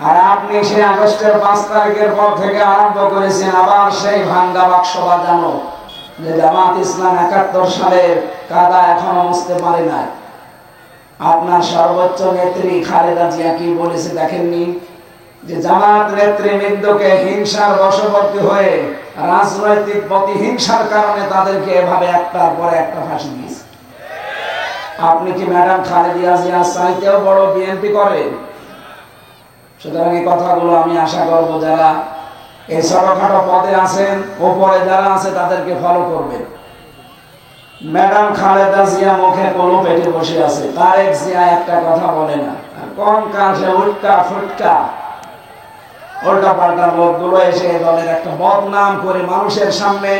S1: আর আপনি সেই আগস্টের 5 তারিখের পর থেকে আরম্ভ করেছেন আবার সেই ভাঙ্গা বাক্স বাজানো, যে জামাত ইসলাম 71 সালের কাদা এখনো মুছতে পারে না। আপনার সর্বোচ্চ নেত্রী খালেদা জিয়া কি বলেছে দেখেননি? যে জামাত নেতৃবৃন্দকে হিংসার বশবর্তী হয়ে রাজনৈতিক প্রতিহিংসার কারণে তাদেরকে এভাবে একটার পর একটা ফাঁসি দিয়েছে। আপনি কি ম্যাডাম খালেদা জিয়া চাইতেও বড় বিএনপি করেন? সুতরাং এই কথাগুলো আমি আশা করব যারা এই ছোটখাটো পদে আছেন, ওপরে যারা আছে তাদেরকে ফলো করবেন। ম্যাডাম খালেদা জিয়া মুখে কলু পেটে বসে আছে, তারেক জিয়া একটা কথা বলে না। আর কোন কাজে উল্টা ফুটকা উল্টা পাল্টা লোকগুলো এসে দলের একটা বদনাম করে মানুষের সামনে,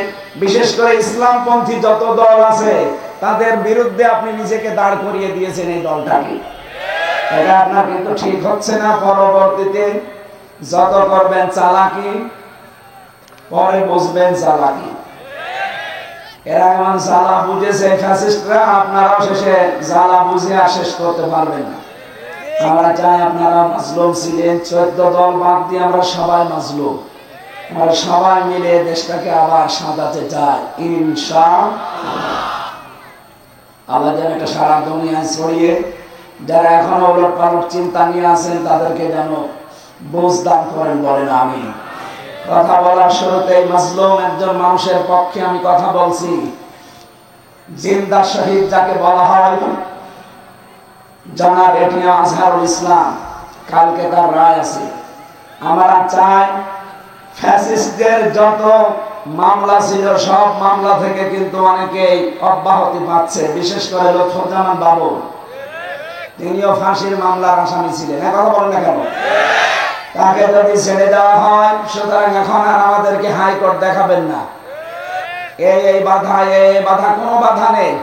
S1: বিশেষ করে ইসলামপন্থী যত দল আছে তাদের বিরুদ্ধে আপনি নিজেকে দাঁড় করিয়ে দিয়েছেন এই দলটাকে। এটা আপনার কিন্তু ঠিক হচ্ছে না। পরবর্তীতে যত করবেন চালাকি, পরে বুঝবেন চালাকি। এরা এমন জ্বালা বুঝেছে ফ্যাসিস্টরা, আপনারাও শেষে জ্বালা বুঝে আর শেষ করতে পারবেন না। আমরা চাই আপনারা মাজলুম ছিলেন, 14 দল বাদ দিয়ে আমরা সবাই মাজলুম। আমরা সবাই মিলে দেশটাকে আবার সাজাতে চাই ইনশাআল্লাহ। আল্লাহ যেন এটা সারা দুনিয়ায় ছড়িয়ে, যারা এখনো ওলট পালট চিন্তা নিয়ে আছেন তাদেরকে যেন বুঝ দান করেন, বলেন আমিন। কথা বলার শুরুতে মাজলুম একজন মানুষের পক্ষে আমি কথা বলছি। জিন্দা শহীদ যাকে বলা হয় জনাব এটিএম আজহারুল ইসলাম, কালকে তার রায় আছে। আমরা চাই ফ্যাসিস্টদের যত মামলা ছিল সব মামলা থেকে কিন্তু অনেকেই অব্যাহতি পাচ্ছে, বিশেষ করে লুৎফুজ্জামান বাবু, তিনিও ফাঁসির মামলার আসামি ছিলেন। কথা বলেন না কেন? তাকে যদি ছেড়ে দেওয়া হয়, সুতরাং এখন আর আমাদেরকে হাইকোর্ট দেখাবেন না। এই বাধা, এই বাধা, কোনো বাধা নেই।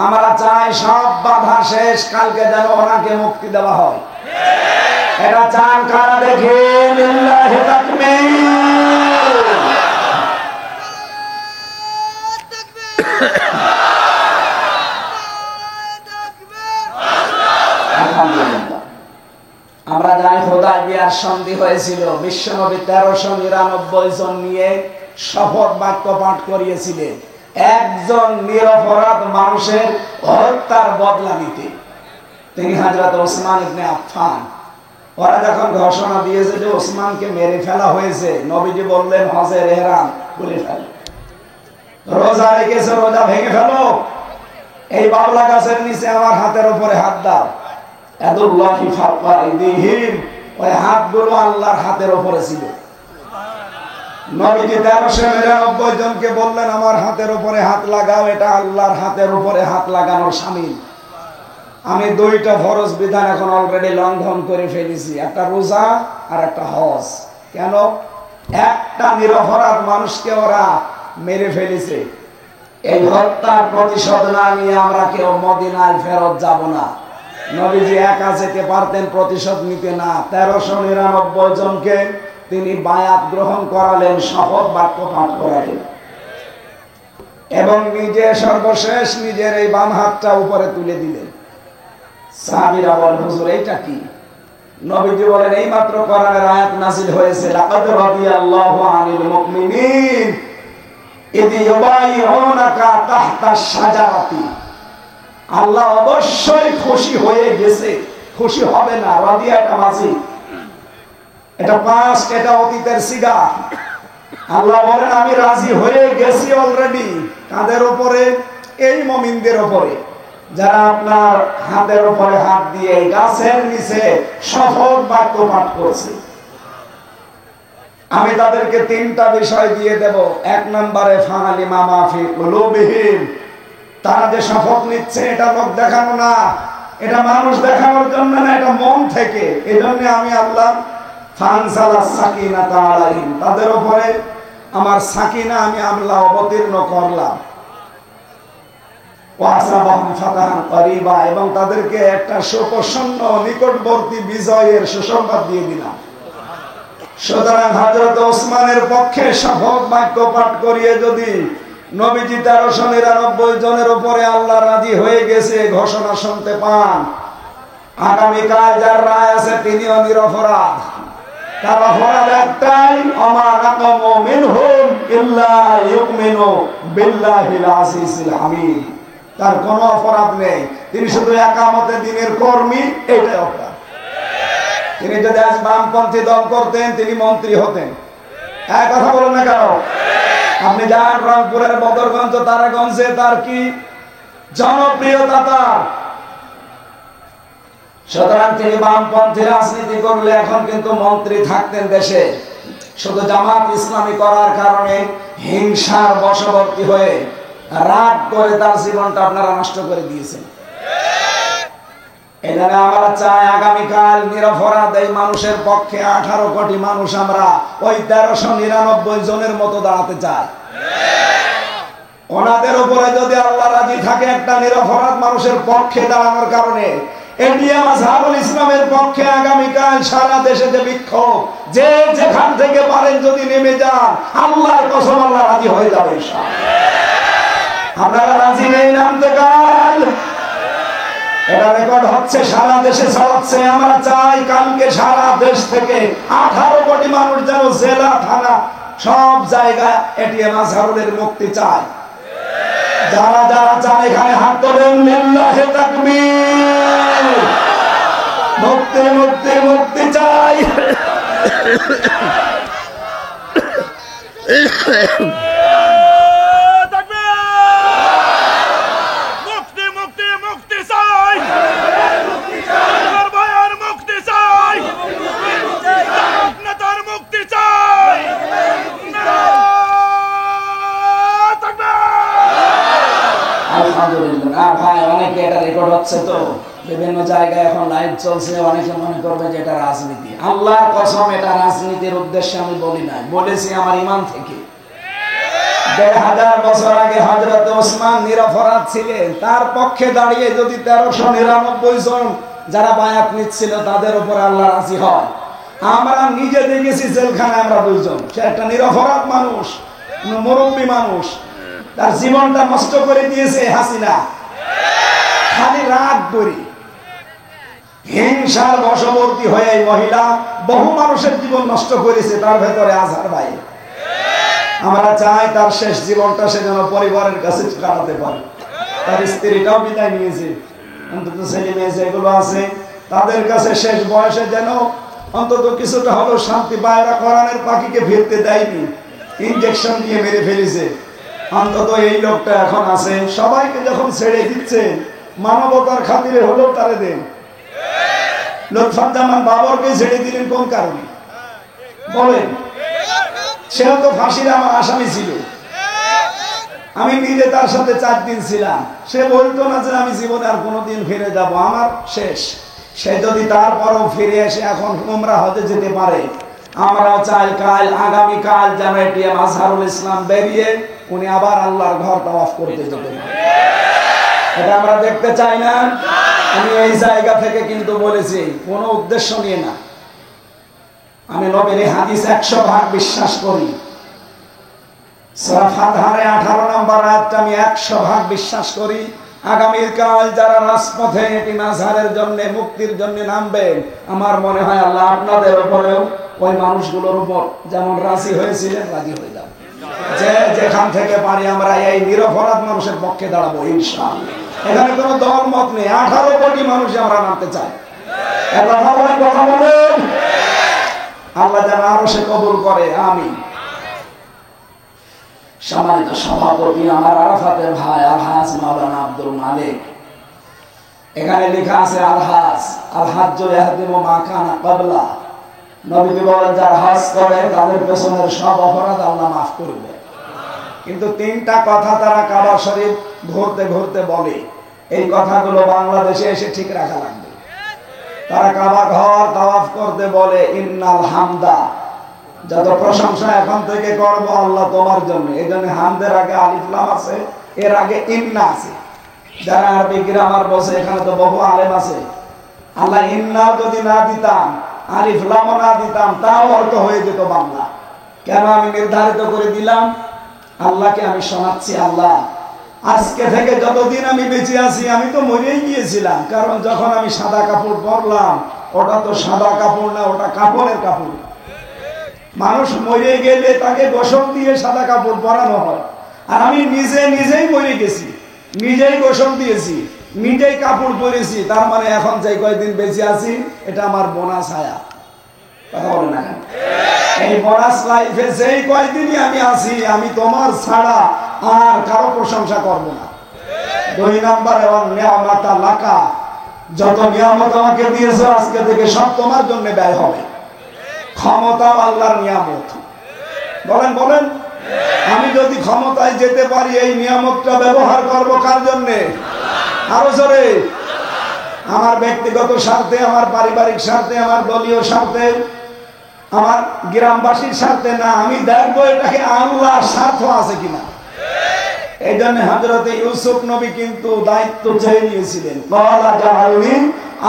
S1: আমরা চাই সব বাধা শেষ, কালকে যেন ওনাকে মুক্তি দেওয়া হয়। এটা চান কারা? দেখে লিল্লাহি তাকবীর। আমরা জানি হুদায়বিয়ার সন্ধি হয়েছিল, বিশ্বনবী 1399 জন নিয়ে শপথ বাক্য পাঠ করিয়েছিলেন একজন নিরপরাধ মানুষের হত্যার বদলা নিতে। তিনি হযরত ওসমান ইবনে আফফান। ওরা যখন ঘোষণা দিয়েছে যে ওসমানকে মেরে ফেলা হয়েছে, নবীজি বললেন হজের ইহরাম খুলে ফেলো, রোজা রেখেছে রোজা ভেঙে ফেলো, এই বাবলা গাছের নিচে আমার হাতের উপরে হাত দাও। ইয়াদুল্লাহি ফাওকা আইদিহিম, ওই হাতগুলো আল্লাহর হাতের উপরে ছিল। নবীজি 1399 জনকে বললেন আমার হাতের উপরে হাত লাগাও, এটা আল্লাহর হাতের উপরে হাত লাগানোর শামিল। আমি দুইটা ফরজ বিধান এখন অলরেডি লঙ্ঘন করে ফেলেছি, একটা রোজা আর একটা হজ। কেন? একটা নিরপরাধ মানুষকে ওরা মেরে ফেলেছে, এই হত্যার প্রতিশোধ না নিয়ে আমরা কেউ মদিনায় ফেরত যাব না। নবীজি একা যেতে পারতেন, প্রতিশোধ নিতে না। 1399 জনকে তিনি বায়াত গ্রহণ করালেন, শপথ বাক্য পাঠ করালেন এবং নিজে সর্বশেষ নিজের এই বাম হাতটা উপরে তুলে দিলেন। সাহাবীরা বলেন, হুজুর এইটা কি? নবীজি বলেন, এই মাত্র কোরআনের আয়াত নাযিল হয়েছে, লাকাদ রাদিয়াল্লাহু আনিল মুমিনিন ইয ইউবাইউনাকা তাহতা শাজারাতি। আল্লাহ অবশ্যই খুশি হয়ে গেছে, খুশি হবে না। রাদিয়াটা মাঝি, এটা পাস্ট, এটা অতীতের সিগা। আল্লাহ বলেন আমি রাজি হয়ে গেছি অলরেডি। কাদের উপরে? এই মুমিনদের উপরে, যারা আপনার হাতের উপরে হাত দিয়ে গাছের নিচে শপথ বাক্য পাঠ করছে। আমি তাদেরকে তিনটা বিষয় দিয়ে দেব। এক নম্বরে ফাআলিমা মা ফি কুলুবিহিম, তারা যে শপথ নিচ্ছে এটা লোক দেখানো না, এটা মানুষ দেখানোর জন্য না, এটা মন থেকে। এজন্য আমি আল্লাহ ফানসালাস সাকিনাতা আলাইহিম, তাদের উপরে আমার সাকিনা আমি আল্লাহ অবতীর্ণ করলাম। ওয়াসাবাহুম ফাতাহান করিবা, এবং তাদেরকে একটা সুপ্রসন্ন নিকটবর্তী বিজয়ের সুসংবাদ দিয়ে দিলাম। সুতরাং হযরত ওসমানের পক্ষে শপথ বাক্য পাঠ করিয়ে যদি নবীজি 1399 জনের উপরে আল্লাহ রাজি হয়ে গেছে ঘোষণা শুনতে পান, আগামীকাল যার রায় আছে তিনিও নিরপরাধ। তার অপরাধ একটাই, ওমা নাকামু মিনহুম ইল্লা ইউমিনু বিল্লাহিল আজিজিল হামিদ। তার কোনো অপরাধ নেই, তিনি শুধু একামতে দিনের কর্মী, এইটাই অপরাধ। তিনি যদি আজ বামপন্থী দল করতেন তিনি মন্ত্রী হতেন। এক কথা বলেন না কেন? আপনি যান রংপুরের বদরগঞ্জ, তারাগঞ্জে, তার কি জনপ্রিয়তা তার। সুতরাং তিনি বামপন্থী রাজনীতি করলে এখন কিন্তু মন্ত্রী থাকতেন দেশে। শুধু জামাত ইসলামী করার কারণে হিংসার বশবর্তী হয়ে রাগ করে তার জীবনটা আপনারা নষ্ট করে দিয়েছেন। এখানে আমরা চাই আগামীকাল নিরপরাধ এই মানুষের পক্ষে 18 কোটি মানুষ আমরা ওই 1399 জনের মতো দাঁড়াতে চাই। ওনাদের উপরে যদি আল্লাহ রাজি থাকে একটা নিরপরাধ মানুষের পক্ষে দাঁড়ানোর কারণে, ইন্ডিয়া মাযহাবুল ইসলামের পক্ষে আগামীকাল সারা দেশে যে বিক্ষোভ, যে যেখান থেকে পারেন যদি নেমে যান, আল্লাহর কসম আল্লাহ রাজি হয়ে যাবে ইনশাআল্লাহ। আপনারা রাজি নেই নামতে কাল? এটা রেকর্ড হচ্ছে, সারা দেশে ছড়াচ্ছে। আমরা চাই কালকে সারা দেশ থেকে 18 কোটি মানুষ যেন জেলা থানা সব জায়গায় এটিএম আজহারুলের মুক্তি চায়। যারা যারা চান এখানে হাত তোলেন, লিল্লাহি তাকবীর। মুক্তি মুক্তি মুক্তি চাই। বিভিন্ন জায়গায় এখন লাইভ চলছে, অনেকে মনে করবে যে এটা রাজনীতি। আল্লাহর কসম এটা রাজনীতির উদ্দেশ্যে আমি বলি নাই, বলেছি আমার ঈমান থেকে। 1500 বছর আগে হযরত ওসমান নিরপরাধ ছিলেন, তার পক্ষে দাঁড়িয়ে যদি 1399 জন যারা বায়াত নিচ্ছিল তাদের উপর আল্লাহ রাজি হয়। আমরা নিজে দেখেছি জেলখানায় আমরা 2 জন, সে একটা নিরপরাধ মানুষ, মুরব্বী মানুষ, তার জীবনটা নষ্ট করে দিয়েছে হাসিনা। খালি রাগ করি, হিংসার বশবর্তী হয়ে এই মহিলা বহু মানুষের জীবন নষ্ট করেছে, তার ভেতরে আজহার ভাই। আমরা চাই তার শেষ জীবনটা সে যেন পরিবারের কাছে কাটাতে পারে। তার স্ত্রীটাও বিদায় নিয়েছে, অন্তত ছেলে মেয়ে যেগুলো আছে তাদের কাছে শেষ বয়সে যেন অন্তত কিছুটা হলেও শান্তি পায়। কোরআনের পাখিকে ফিরতে দেয়নি, ইনজেকশন দিয়ে মেরে ফেলেছে। অন্তত এই লোকটা এখন আছে, সবাইকে যখন ছেড়ে দিচ্ছে মানবতার খাতিরে হলেও তারে দেন। লুৎফুজ্জামান বাবরকে ছেড়ে দিলেন কোন কারণে বলেন? সেও তো ফাঁসির আমার আসামি ছিল। আমি নিজে তার সাথে 4 দিন ছিলাম। সে বলতো না যে আমি জীবনে আর কোনোদিন ফিরে যাব, আমার শেষ। সে যদি তারপরও ফিরে এসে এখন উমরা হতে যেতে পারে, আমরাও চাই কাল আগামীকাল যেন এটিএম আজহারুল ইসলাম বেরিয়ে উনি আবার আল্লাহর ঘর তাওয়াফ করতে যেতেন। এটা আমরা দেখতে চাই না। আমি এই জায়গা থেকে কিন্তু বলেছি, কোনো উদ্দেশ্য নিয়ে না। আমি নবীর হাদিস 100% বিশ্বাস করি। সূরা ফাতহার 18 নম্বর আয়াতটা আমি 100% বিশ্বাস করি। আগামীকাল যারা রাজপথে এটি আজহারের জন্য মুক্তির জন্য নামবেন, আমার মনে হয় আল্লাহ আপনাদের উপরেও ওই মানুষগুলোর উপর যেমন রাজি হয়েছিলেন রাজি হয়ে যান। যে যেখান থেকে পারি আমরা এই নিরপরাধ মানুষের পক্ষে দাঁড়াবো ইনশাআল্লাহ। এখানে কোনো দল মত নেই। 18 কোটি মানুষ আমরা নামতে চাই। কথা বলেন, আল্লাহ যেন আরো সে কবুল করে, আমিন। সম্মানিত সভাপতি আমার আরাফাতের ভাই আলহাজ মাওলানা আব্দুল মালিক, এখানে লেখা আছে আলহাজ আলহাজ্জু ইয়াহদিমু মা কানা ক্বাবলা। নবীজি বলেন যারা হজ করে তাদের পেছনের সব অপরাধ আল্লাহ মাফ করবে। কিন্তু 3টা কথা তারা কাবা শরীফ ঘুরতে ঘুরতে বলে, এই কথাগুলো বাংলাদেশে এসে ঠিক রাখা লাগবে। তারা কাবা ঘর তাওয়াফ করতে বলে ইন্নাল হামদা, যত প্রশংসা এখন থেকে করব আল্লাহ তোমার জন্য। এই জন্য হামদের আগে আলিফ লাম আছে, এর আগে ইন্না আছে। যারা আরবি গ্রামার বসে এখানে তো বহু আলেম আছে। আল্লাহ ইন্না যদি না দিতাম, আলিফ লাম না দিতাম, তাও অর্থ হয়ে যেত বাংলা। কেন আমি নির্ধারিত করে দিলাম? আল্লাহকে আমি শোনাচ্ছি, আল্লাহ আজকে থেকে যতদিন আমি বেঁচে আছি, আমি তো মরেই গিয়েছিলাম। কারণ যখন আমি সাদা কাপড় পরলাম, ওটা তো সাদা কাপড় না, ওটা কাপড়ের কাপড়। মানুষ মরে গেলে তাকে গোসল দিয়ে সাদা কাপড় পরানো হয়। আর আমি নিজেই মরে গেছি, নিজেই গোসল দিয়েছি, নিজেই কাপড় পরেছি। তার মানে এখন যে কয়দিন বেঁচে আছি, এটা আমার বোনাস হায়া। কথা বলে না? এই বোনাস লাইফে যেই কয়দিনই আমি আছি, আমি তোমার ছাড়া আর কারো প্রশংসা করব না। 2 নম্বরে নিয়ামাতা লাকা, যত নিয়ামত আমাকে দিয়েছো আজকে থেকে সব তোমার জন্য ব্যয় হবে। ক্ষমতাও আল্লাহর নিয়ামত। বলেন বলেন, আমি যদি ক্ষমতায় যেতে পারি, এই নিয়ামতটা ব্যবহার করব কার জন্যে? আরো জোরে। আমার ব্যক্তিগত স্বার্থে, আমার পারিবারিক স্বার্থে, আমার দলীয় স্বার্থে, আমার গ্রামবাসীর স্বার্থে না। আমি দেখবো এটাকে আল্লাহর স্বার্থ আছে কিনা। এই জন্য হযরত ইউসুফ নবী কিন্তু দায়িত্ব চেয়ে নিয়েছিলেন। ক্বালা জাআলনি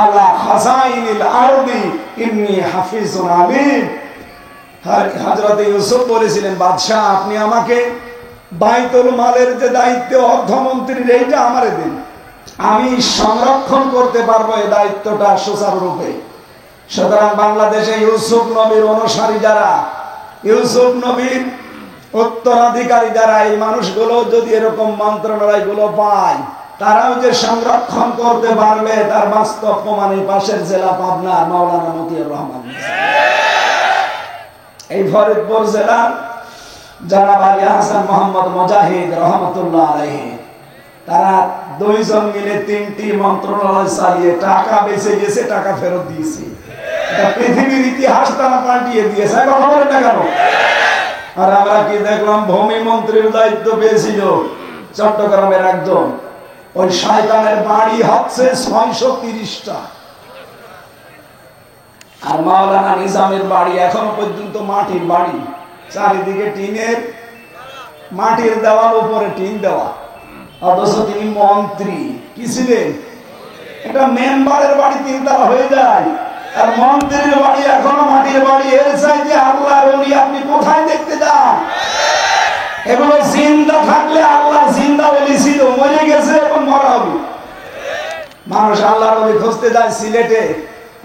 S1: আলা খাযাইনিল আরদি ইন্নী হাফিজুন আলীম। হযরত ইউসুফ বলেছিলেন, বাদশাহ আপনি আমাকে বাইতুল মালের যে দায়িত্ব অর্থমন্ত্রীর, এইটা আমারে দিন, আমি সংরক্ষণ করতে পারবো এই দায়িত্বটা সুচারুরূপে। সুতরাং বাংলাদেশে ইউসুফ নবীর অনুসারী যারা, ইউসুফ নবীর উত্তরাধিকারী যারা, এই মানুষগুলো যদি এরকম মন্ত্রণালয় গুলো পায়, তারাও যে সংরক্ষণ করতে পারবে তার বাস্তব প্রমাণ এই পাশের জেলা পাবনা মাওলানা মতিউর রহমান। এই ফরিদপুর জেলার জনাব আলী হাসান মোহাম্মদ মুজাহিদ রহমতুল্লাহ আলাইহি, তারা 2 জন মিলে 3টি মন্ত্রণালয় চালিয়ে টাকা বেঁচে গেছে, টাকা ফেরত দিয়েছে। পৃথিবীর ইতিহাস তারা পাল্টিয়ে দিয়েছে। কথা বলেন না কেন? আর আমরা কি দেখলাম, ভূমি মন্ত্রীর দায়িত্ব পেয়েছিল চট্টগ্রামের একজন, ওই শয়তানের বাড়ি হচ্ছে 630টা। আর মাওলানা নিজামের বাড়ি এখনো পর্যন্ত মাটির বাড়ি, চারিদিকে টিনের, মাটির দেওয়াল, উপরে টিন দেওয়া। অথচ তিনি মন্ত্রী কি ছিলেন? এটা মেম্বারের বাড়ি 3 তলা হয়ে যায়, আর মন্ত্রীর বাড়ি এখনো মাটির বাড়ি। এর চাইতে আল্লাহর ওলি আপনি কোথায় দেখতে যান? এগুলো জিন্দা থাকলে আল্লাহ জিন্দা ওলি ছিল, মরে গেছে এখন মরা হবে। মানুষ আল্লাহর ওলি খুঁজতে যায় সিলেটে,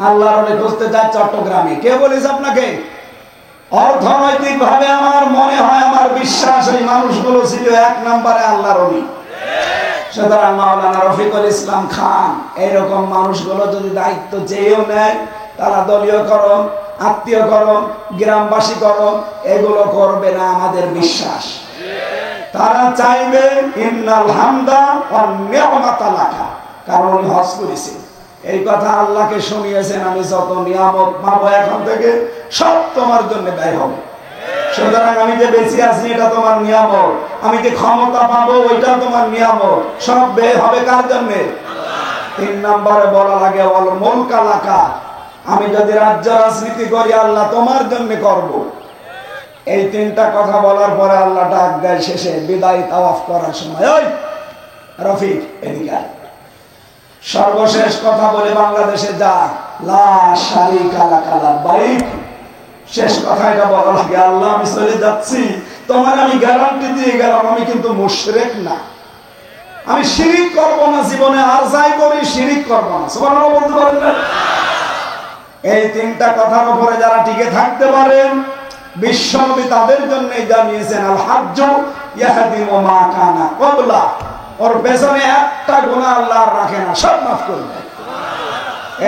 S1: আল্লাহর ওলি খুঁজতে যায় চট্টগ্রামে। কে বলেছে আপনাকে? অর্থনৈতিক ভাবে আমার মনে হয়, আমার বিশ্বাস, এই মানুষগুলো ছিল 1 নম্বরে আল্লাহর ওলি। সুতরাং মাওলানা রফিকুল ইসলাম খান এইরকম মানুষগুলো যদি দায়িত্ব চেয়েও নেয়, তারা দলীয়করণ, আত্মীয়করণ, গ্রামবাসীকরণ এগুলো করবে না, আমাদের বিশ্বাস। তারা চাইবে ইন্নাল হামদা ওয়ান নি'মাতা লাকা, কারণ উনি হজ করেছেন। এই কথা আল্লাহকে শুনিয়েছেন, আমি যত নিয়ামত পাবো এখন থেকে সব তোমার জন্য ব্যয় হবে। সুতরাং আমি যে বেঁচে আছি এটা তোমার নিয়ামত, আমি যে ক্ষমতা পাবো ওইটা তোমার নিয়ামত, সব বে হবে কার জন্য? 3 নম্বরে বলা লাগে ওয়াল মুলকা লাকা, আমি যদি রাজ্য রাজনীতি করি আল্লাহ তোমার জন্য করব। এই 3টা কথা বলার পরে আল্লাহ ডাক দেয় শেষে বিদায় তাওয়াফ করার সময়, ওই রফিক এদিকে আয়। সর্বশেষ কথা বলে বাংলাদেশে যা লা শারিকা লাকা লাব্বাইক, শেষ কথা এটা বলা লাগে আল্লাহ আমি চলে যাচ্ছি, তোমার আমি গ্যারান্টি দিয়ে গেলাম আমি কিন্তু মুশরিক না, আমি শিরিক করব না, জীবনে আর যাই করি শিরিক করব না। সুবহানাল্লাহ বলতে পারেন না? এই 3টা কথার উপরে যারা টিকে থাকতে পারেন বিশ্বনবী তাদের জন্যই জানিয়েছেন আল হাজ্জু ইয়াহদিমু মা কানা ক্বাবলা, ওর পেছনে একটা গুনাহ আল্লাহ রাখে না, সব মাফ করে দেয়।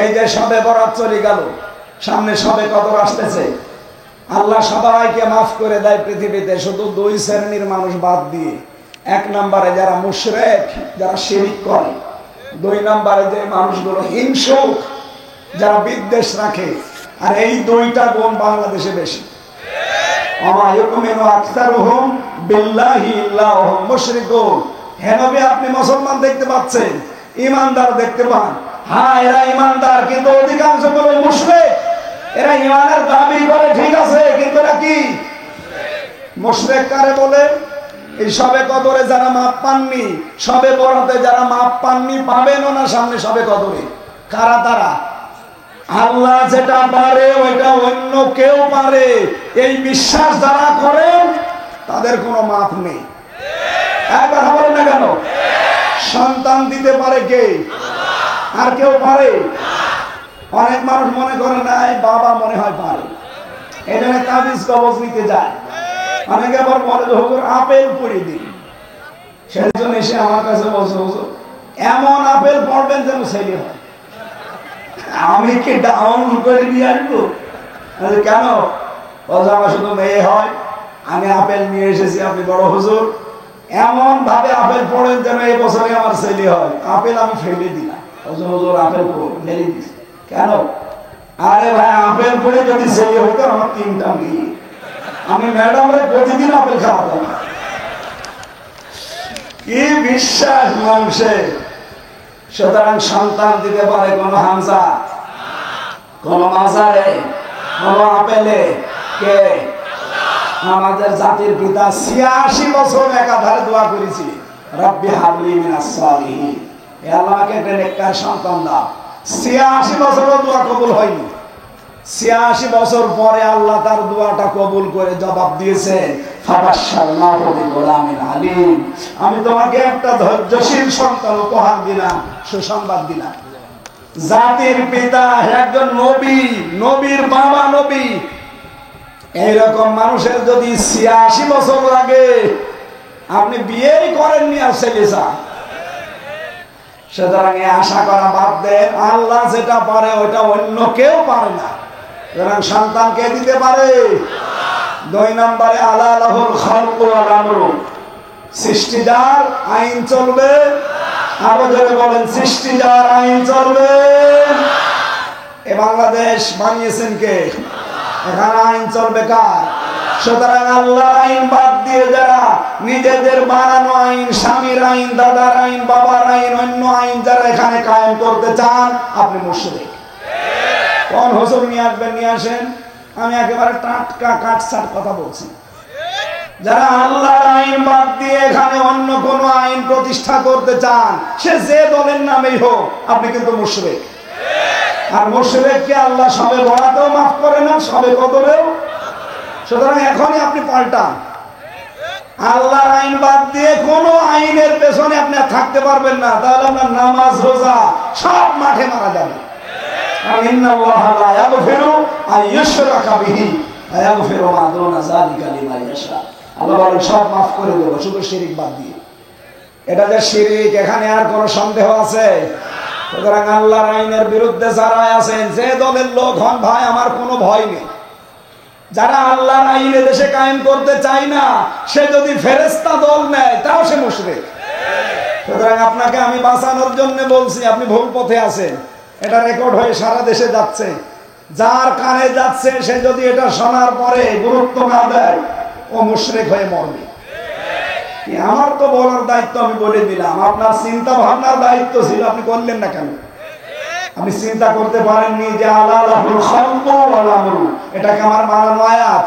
S1: এই যে শবে বরাত চলে গেল, সামনে শবে কদর আসতেছে, আল্লাহ সবাইকে মাফ করে দেয় পৃথিবীতে, শুধু 2 শ্রেণীর মানুষ বাদ দিয়ে। 1 নম্বরে যারা মুশরিক, যারা শিরিক করে। 2 নম্বরে যে মানুষগুলো হিংসুক, যারা বিদ্বেষ রাখে। আর এই 2টা গুণ বাংলাদেশে বেশি। ওমা ইউমিনু আকসারুহুম বিল্লাহি ইল্লা হুম মুশরিকুন। হে নবী আপনি মুসলমান দেখতে পাচ্ছেন, ঈমানদার দেখতে পান, হ্যাঁ এরা ঈমানদার কিন্তু অধিকাংশগুলো মুশরিক। এরা ঈমানের দাবি করে ঠিক আছে কিন্তু এরা কি মুশরিক কারে বলে? এই শবে কদরে যারা মাপ পাননি, শবে বরাতে যারা মাপ পাননি পাবেনও না সামনে শবে কদরে। কারা তারা? আল্লাহ যেটা পারে ওইটা অন্য কেউ পারে, এই বিশ্বাস যারা করেন তাদের কোনো মাপ নেই। একবার বলেন না কেন? সন্তান দিতে পারে কে? আর কেউ পারে? অনেক মানুষ মনে করে না বাবা মনে হয় পারে, এই জন্য তাবিজ কবজ নিতে যায়। অনেকে আবার বলে হুজুর আপেল পড়ে দিন, সেই জন্য এসে আমার কাছে বলছে হুজুর এমন আপেল পড়বেন যেন ছেলে হয়। আমি কি ডাউন করে নিয়ে আসবো? কেন? বলছে আমার শুধু মেয়ে হয়, আমি আপেল নিয়ে এসেছি, আপনি বড় হুজুর এমন ভাবে আপেল পড়েন যেন এই বছরে আমার ছেলে হয়। আপেল আমি ফেলে দিলাম, হুজুর আপেল ফেলে দিচ্ছি কেন? আরে ভাই আপেল পড়ে যদি ছেলে হইতো আমার 3টা মেয়ে, আমি ম্যাডামরে প্রতিদিন আপেল খাওয়াতাম। কি বিশ্বাস মানুষের! সুতরাং সন্তান দিতে পারে কোন হামজা, কোন মাজারে, কোন আপেলে? কে? আমাদের জাতির পিতা 86 বছর একাধারে দোয়া করেছি, রব্বি হাবলি মিনাস সালিহিন, হে আল্লাহ আমাকে একটা নেককার সন্তান দাও। 86 বছরও দোয়া কবুল হয়নি। 86 বছর পরে আল্লাহ তার দোয়াটা কবুল করে জবাব দিয়েছেন, ফাবাশশারনাহু বিগুলামিন আলীম, আমি তোমাকে একটা ধৈর্যশীল সন্তান উপহার দিলাম, সুসংবাদ দিলাম। জাতির পিতা একজন নবী, নবীর বাবা নবী, এইরকম মানুষের যদি 86 বছর লাগে, আপনি বিয়েই করেননি আর ছেলে চান। সুতরাং আশা করা বাদ দেন, আল্লাহ যেটা পারে ওইটা অন্য কেউ পারে না। সুতরাং সন্তান কে দিতে পারে? 2 নম্বরে আলা লাহুল খালকু ওয়াল আমরু, সৃষ্টি যার আইন চলবে। আরো জোরে বলেন সৃষ্টি যার আইন চলবে। এ বাংলাদেশ বানিয়েছেন কে? এখানে আইন চলবে কার? সুতরাং আল্লাহর আইন বাদ দিয়ে যারা নিজেদের বানানো আইন, স্বামীর আইন, দাদার আইন, বাবার আইন, অন্য আইন যারা এখানে কায়েম করতে চান, আপনি মুশরিক। কোন হুজুর নিয়ে আসবেন নিয়ে আসেন, আমি একেবারে টাটকা কাটছাট কথা বলছি। যারা আল্লাহর আইন বাদ দিয়ে এখানে অন্য কোন আইন প্রতিষ্ঠা করতে চান, সে যে দলের নামেই হোক, আপনি কিন্তু মুশরিক। আর মুশরিককে আল্লাহ সবে বরাতেও মাফ করে না, সবে কদরেও। সুতরাং এখনই আপনি পাল্টান। আল্লাহর আইন বাদ দিয়ে কোন আইনের পেছনে আপনি থাকতে পারবেন না, তাহলে আপনার নামাজ রোজা সব মাঠে মারা যাবে। ইন্নাল্লাহা লা ইয়াগফিরু আন ইউশরাকা বিহি ওয়া ইয়াগফিরু মা দুনা যালিকা লিমান ইয়াশা। আল্লাহ বলেন সব মাফ করে দেব, শুধু শিরক বাদ দিয়ে। এটা যে শিরক, এখানে আর কোনো সন্দেহ আছে? সুতরাং আল্লাহর আইনের বিরুদ্ধে যারা আছেন, যে দলের লোক হন ভাই, আমার কোনো ভয় নেই। যারা আল্লাহর আইনে দেশে কায়েম করতে চায় না, সে যদি ফেরেশতা দল নেয় তাও সে মুশরিক। সুতরাং আপনাকে আমি বাঁচানোর জন্য বলছি, আপনি ভুল পথে আছেন। এটা রেকর্ড হয়ে সারা দেশে যাচ্ছে। যার কানে যাচ্ছে সে যদি এটা শোনার পরে গুরুত্ব না দেয় ও মুশরিক হয়ে মরবে। আমার তো বলার দায়িত্ব আমি বলে দিলাম, আপনার চিন্তা ভাবনার দায়িত্ব ছিল, আপনি করলেন না কেন? আপনি চিন্তা করতে পারেননি যে আল্লাহুল খালকু ওয়াল আমরু, এটাকে আমার বানানো আয়াত।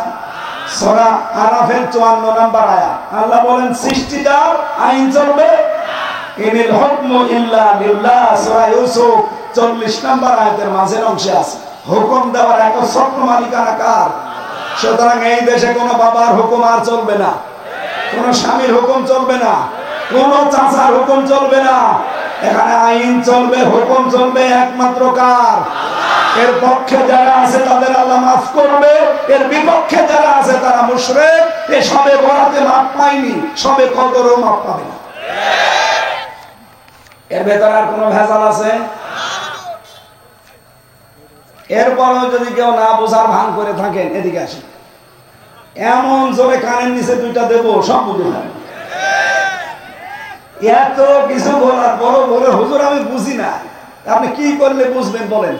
S1: সূরা আরাফের 54 নম্বর আয়াত আল্লাহ বলেন সৃষ্টিটার আইন চলবে, ইনিল হুকমু ইল্লা লিল্লাহ। সূরা ইউসুফ 40 নম্বর আয়াতের মাঝের অংশে আছে হুকুম দেওয়ার একচ্ছত্র মালিকানা কার? সুতরাং এই দেশে কোনো বাবার হুকুম আর চলবে না, কোন স্বামীর হুকুম চলবে না, কোন চাচার হুকুম চলবে না। এখানে আইন চলবে, হুকুম চলবে একমাত্র কার? এর পক্ষে যারা আছে তাদের আল্লাহ মাফ করবে, এর বিপক্ষে যারা আছে তারা মুশরিক। এ সবে বরাতে মাফ পায়নি, সবে কদরও মাফ পাবে না। এর ভেতর আর কোনো ভেজাল আছে? এরপরও যদি কেউ না বোঝার ভান করে থাকেন, এদিকে আসেন, এমন জোরে কানের নিচে দুইটা দেব, সব বুঝে যাবে। এত কিছু বলার বড় বলে হুজুর আমি বুঝি না, আপনি কি করলে বুঝবেন বলেন?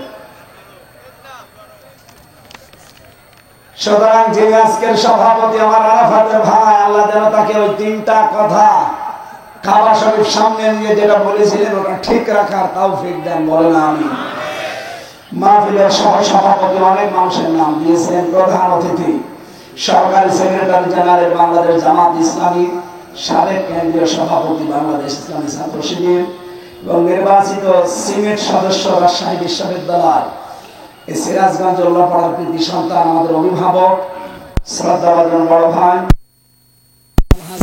S1: সুতরাং যে আজকের সভাপতি আমার আরাফাতের ভাই, আল্লাহ যেন তাকে ওই 3টা কথা কাবা শরীফ সামনে নিয়ে যেটা বলেছিলেন ওটা ঠিক রাখার তৌফিক দেন, বলেন আমিন। মাহফিলের সহ সভাপতি অনেক মানুষের নাম দিয়েছেন, প্রধান অতিথি সরকারি সেক্রেটারি জেনারেল বাংলাদেশ জামাত ইসলামী, সাবেক কেন্দ্রীয় সভাপতি বাংলাদেশ ইসলামী ছাত্র শিবির এবং নির্বাচিত সিনেট সদস্য রাজশাহী বিশ্ববিদ্যালয় এই সিরাজগঞ্জ উল্লাপাড়ার কৃতি সন্তান, আমাদের অভিভাবক শ্রদ্ধাভাজন বড় ভাই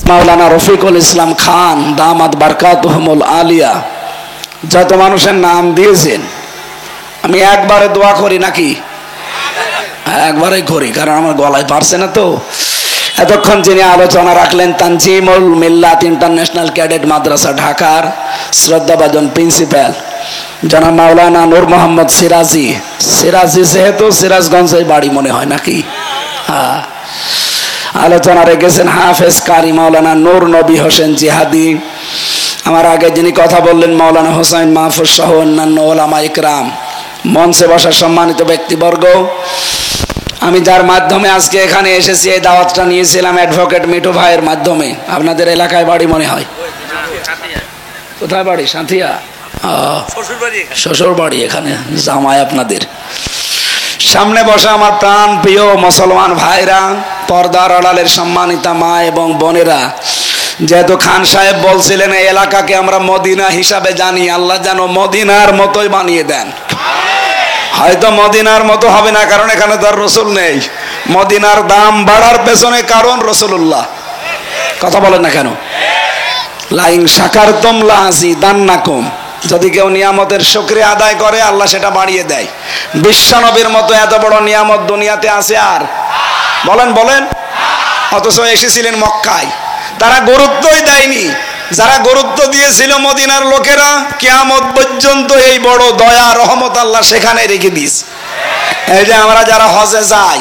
S1: মাওলানা রফিকুল ইসলাম খান দামাত বারকাতুহুমুল আলিয়া, যত মানুষের নাম দিয়েছেন আমি একবারে দোয়া করি নাকি? একবারে করি, কারণ আমার গলায় পারছে না তো। এতক্ষণ যিনি আলোচনা রাখলেন তানজিমুল মিল্লাত ইন্টারন্যাশনাল ক্যাডেট মাদ্রাসা ঢাকার শ্রদ্ধাভাজন প্রিন্সিপাল জনাব মাওলানা নূর মোহাম্মদ সিরাজি। সিরাজি যেহেতু সিরাজগঞ্জের বাড়ি মনে হয় নাকি? হ্যাঁ। আলোচনা রেখেছেন হাফেজ কারি মাওলানা নূর নবী হোসেন জিহাদি। আমার আগে যিনি কথা বললেন মাওলানা হোসাইন মাহফুজ সহ অন্যান্য ওলামা ইকরাম, মঞ্চে বসা সম্মানিত ব্যক্তিবর্গ। আমি যার মাধ্যমে আজকে এখানে এসেছি, এই দাওয়াতটা নিয়েছিলাম অ্যাডভোকেট মিঠু ভাইয়ের মাধ্যমে। আপনাদের এলাকায় বাড়ি মনে হয়? কোথায় বাড়ি? সাঁথিয়া। শ্বশুর বাড়ি এখানে, জামাই আপনাদের। সামনে বসা আমার প্রাণ প্রিয় মুসলমান ভাইরা, পর্দার আড়ালের সম্মানিতা মা এবং বোনেরা, যেহেতু খান সাহেব বলছিলেন এই এলাকাকে আমরা মদিনা হিসাবে জানি, আল্লাহ যেন মদিনার মতোই বানিয়ে দেন। হয়তো মদিনার মতো হবে না, কারণ এখানে তার রসুল নেই। মদিনার দাম বাড়ার পেছনে কারণ রসুল্লাহ। কথা বলেন না কেন? লাইন শাকারতুম লাযিদান্নাকুম, যদি কেউ নিয়ামতের শুকরিয়া আদায় করে আল্লাহ সেটা বাড়িয়ে দেয়। বিশ্বনবীর মতো এত বড় নিয়ামত দুনিয়াতে আছে আর? বলেন বলেন। অথচ এসেছিলেন মক্কায়, তারা গুরুত্বই দেয়নি। যারা গুরুত্ব দিয়েছিল মদিনার লোকেরা, কিয়ামত পর্যন্ত এই বড় দয়া রহমত আল্লাহ সেখানে রেখে দিস। এই যে আমরা যারা হজে যাই,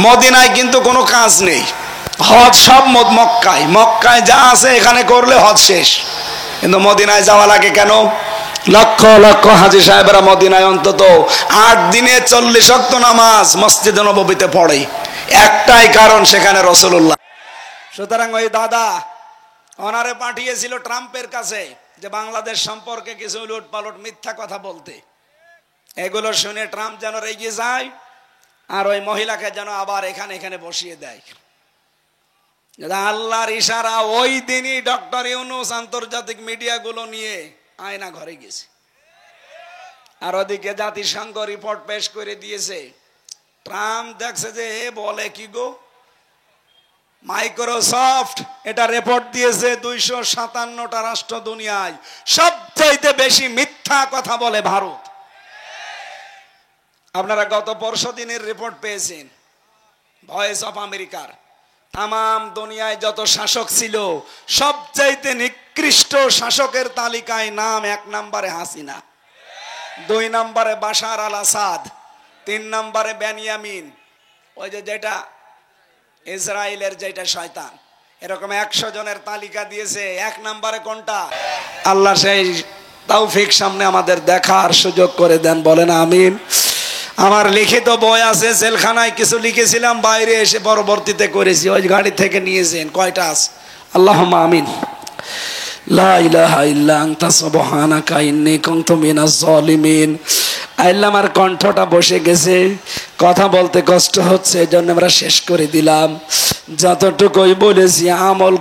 S1: মদিনায় কিন্তু কোনো কাজ নেই, হজ সব মক্কায়। মক্কায় যা আছে এখানে করলে হজ শেষ, কিন্তু মদিনায় যাওয়া লাগে কেন? লক্ষ লক্ষ হাজী সাহেবরা মদিনায় অন্তত 8 দিনে 40 ওয়াক্ত নামাজ মসজিদে নববীতে পড়ে, একটাই কারণ সেখানে রাসূলুল্লাহ। সুতরাং ওই দাদা ওনারে পাঠিয়েছিল ট্রাম্পের কাছে যে বাংলাদেশ সম্পর্কে কিছু উলট পালট মিথ্যা কথা বলতে। এগুলো শুনে ট্রাম্প যেন রেগে যায় আর ওই মহিলাকে যেন আবার এখানে এখানে বসিয়ে দেয়। আল্লাহর ইশারা ওই দিনই ডক্টর ইউনূস আন্তর্জাতিক মিডিয়াগুলো নিয়ে আয়না ঘরে গেছে, আর ওদিকে জাতিসংঘ রিপোর্ট পেশ করে দিয়েছে। ট্রাম্প দেখছে যে এ বলে কি গো, মাইক্রোসফট এটা রিপোর্ট দিয়েছে 257টা রাষ্ট্র দুনিয়ায় সবচাইতে বেশি মিথ্যা কথা বলে ভারত। আপনারা গত পরশু দিনের রিপোর্ট পেয়েছেন ভয়েস অফ আমেরিকার। তাম দুনিয়ায় যত শাসক ছিল সবচাইতে নিকৃষ্ট শাসকের তালিকায় নাম 1 নম্বরে হাসিনা, 2 নম্বরে বাশার আল আসাদ, 3 নম্বরে বেনিয়ামিন, ওই যে যেটা ইসরায়েলের যেটা শয়তান। এরকম 100 জনের তালিকা দিয়েছে, 1 নম্বরে কোনটা? আল্লাহ সেই তৌফিক সামনে আমাদের দেখার সুযোগ করে দেন, বলেন আমিন। আমার লিখিত বই আছে, জেলখানায় কিছু লিখেছিলাম, বাইরে এসে পরবর্তীতে করেছি, ওই গাড়ি থেকে নিয়েছেন। কয়টা আছে? আল্লাহুম্মা আমিন। লা ইলাহা ইল্লা আনতা সুবহানাকা ইন্নী কুনতু মিনাজ জালিমিন। আল্লাহ, আমার কণ্ঠটা বসে গেছে, কথা বলতে কষ্ট হচ্ছে, এজন্য আমরা শেষ করে দিলাম। যতটুকুই বলেছি আমল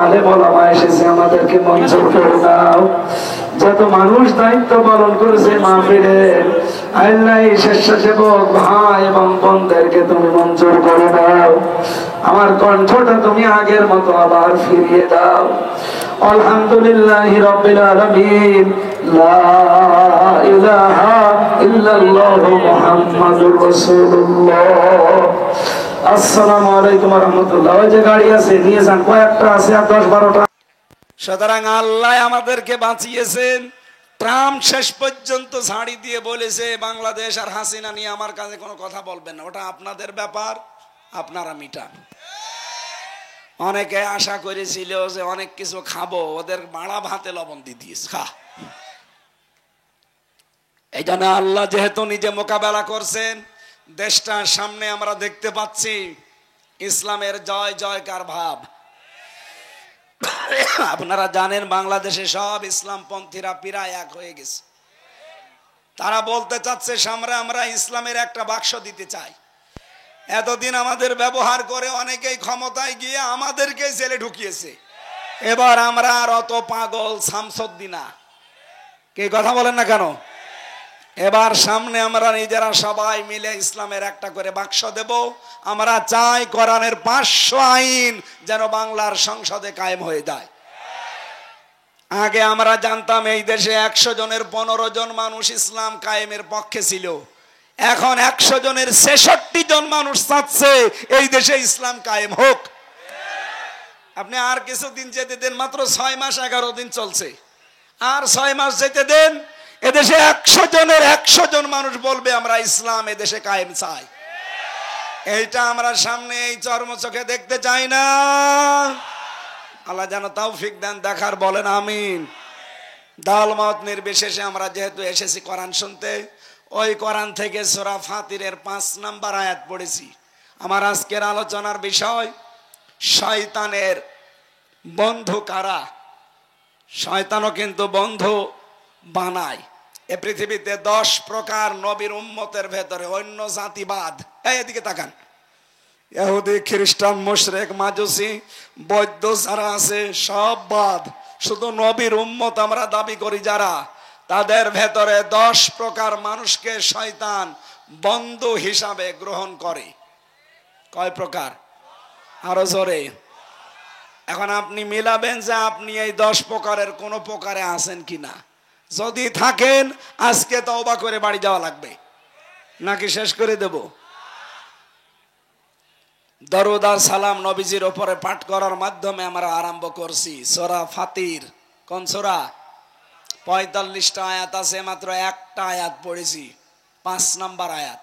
S1: আলেম ওলামা এসেছে, আমাদেরকে মঞ্জুর করে দাও। যত মানুষ দায়িত্ব পালন করেছে মাহফিলে, আল্লাহ এই স্বেচ্ছাসেবক ভাই এবং বোনদেরকে তুমি মঞ্জুর করে দাও। আমার কণ্ঠটা তুমি আগের মতো আবার ফিরিয়ে দাও। আলহামদুলিল্লাহি রাব্বিল আলামিন। লা ইলাহা ইল্লাল্লাহু মুহাম্মাদুর রাসূলুল্লাহ। আসসালামু আলাইকুম ওয়া রাহমাতুল্লাহ। ওই যে গাড়ি আছে নিয়ে যান, কয়েকটা আছে আর 10-12টা। সুতরাং আল্লাহ আমাদেরকে বাঁচিয়েছেন। ট্রাম্প শেষ পর্যন্ত ঝাড়ি দিয়ে বলেছে বাংলাদেশ আর হাসিনা নিয়ে আমার কাছে কোনো কথা বলবেন না, ওটা আপনাদের ব্যাপার, আপনারা মিটান। অনেকে আশা করেছিল যে অনেক কিছু খাবো, ওদের বাড়া ভাতে লবণ দিয়ে দিয়েছে, খা। এই জন্য আল্লাহ যেহেতু নিজে মোকাবেলা করছেন, দেশটার সামনে আমরা দেখতে পাচ্ছি ইসলামের জয় জয়কার ভাব। আপনারা জানেন বাংলাদেশে সব ইসলামপন্থীরা প্রায় এক হয়ে গেছে। তারা বলতে চাচ্ছে সামনে আমরা ইসলামের একটা বাক্স দিতে চাই। এতদিন আমাদের ব্যবহার করে অনেকেই ক্ষমতায় গিয়ে আমাদেরকে জেলে ঢুকিয়েছে। এবার আমরা আর অত পাগল শামসুদ্দিনা, কে কথা বলেন না কেন? এবার সামনে আমরা নিজেরা সবাই মিলে ইসলামের একটা করে বাক্স দেব। আমরা চাই কোরআনের 500 আইন যেন বাংলার সংসদে কায়েম হয়ে যায়। আগে আমরা জানতাম এই দেশে 100 জনের 15 জন মানুষ ইসলাম কায়েমের পক্ষে ছিল। এখন 100 জনের 66 জন মানুষ চাচ্ছে এই দেশে ইসলাম কায়েম হোক। আপনি আর কিছুদিন যেতে দেন, মাত্র 6 মাস 11 দিন চলছে, আর 6 মাস যেতে দেন, এদেশে 100 জনের 100 জন মানুষ বলবে আমরা ইসলাম এদেশে কায়েম চাই। এইটা আমরা সামনে এই চর্মচোখে দেখতে চাই না। আল্লাহ যেন তৌফিক দেন দেখার, বলেন আমিন। দল মত নির্বিশেষে আমরা যেহেতু এসেছি কোরআন শুনতে, ওই কোরআন থেকে সূরা ফাতিরের 5 নম্বর আয়াত পড়েছি। আমার আজকের আলোচনার বিষয় শয়তানের বন্ধু কারা। শয়তানও কিন্তু বন্ধু বানায়। এ পৃথিবীতে 10 প্রকার নবীর উম্মতের ভেতরে অন্য জাতিবাদ, এদিকে তাকান, ইহুদি খ্রিস্টান মুশরিক মাজুসি বৌদ্ধ যারা আছে সব বাদ, শুধু নবীর উম্মত আমরা দাবি করি যারা, তাদের ভেতরে 10 প্রকার মানুষকে শয়তান বন্ধু হিসাবে গ্রহণ করে। কয় প্রকার? আরো জোরে। এখন আপনি মিলাবেন যে আপনি এই 10 প্রকারের কোন প্রকারে আছেন কিনা। যদি থাকেন আজকে তওবা করে বাড়ি যাওয়া লাগবে, নাকি শেষ করে দেব? দরুদ আর সালাম নবীজির উপরে পাঠ করার মাধ্যমে আমরা আরম্ভ করছি সূরা ফাতির। কোন সূরা? 45টা আয়াত আছে, মাত্র একটা আয়াত পড়েছি, 5 নাম্বার আয়াত।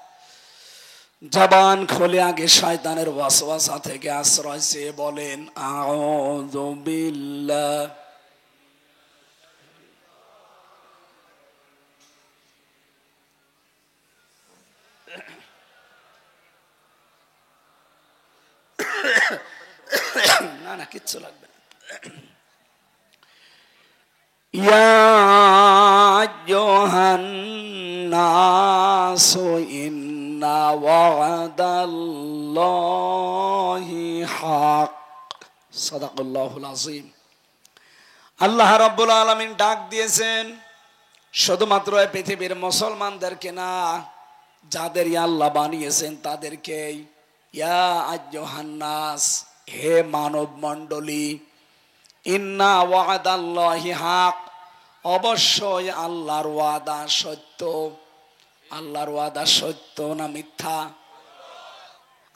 S1: জবান খুলে আগে শয়তানের ওয়াসওয়াসা থেকে আশ্রয় চেয়ে বলেন আউযু বিল্লাহ। না না, কিচ্ছু লাগবে না। ইয়া আইয়ুহান নাসু ইন্না ওয়াদাল্লাহি হক। সাদাকাল্লাহুল আযীম। আল্লাহ রাব্বুল আলামিন ডাক দিয়েছেন শুধুমাত্র এই পৃথিবীর মুসলমানদেরকে না, যাদের আল্লাহ বানিয়েছেন তাদেরকেই। ইয়া আইয়ুহান নাস, হে মানব মণ্ডলী, ইন্না ওয়াদাল্লাহি হক, অবশ্যই আল্লাহর ওয়াদা সত্য। আল্লাহর ওয়াদা সত্য না মিথ্যা?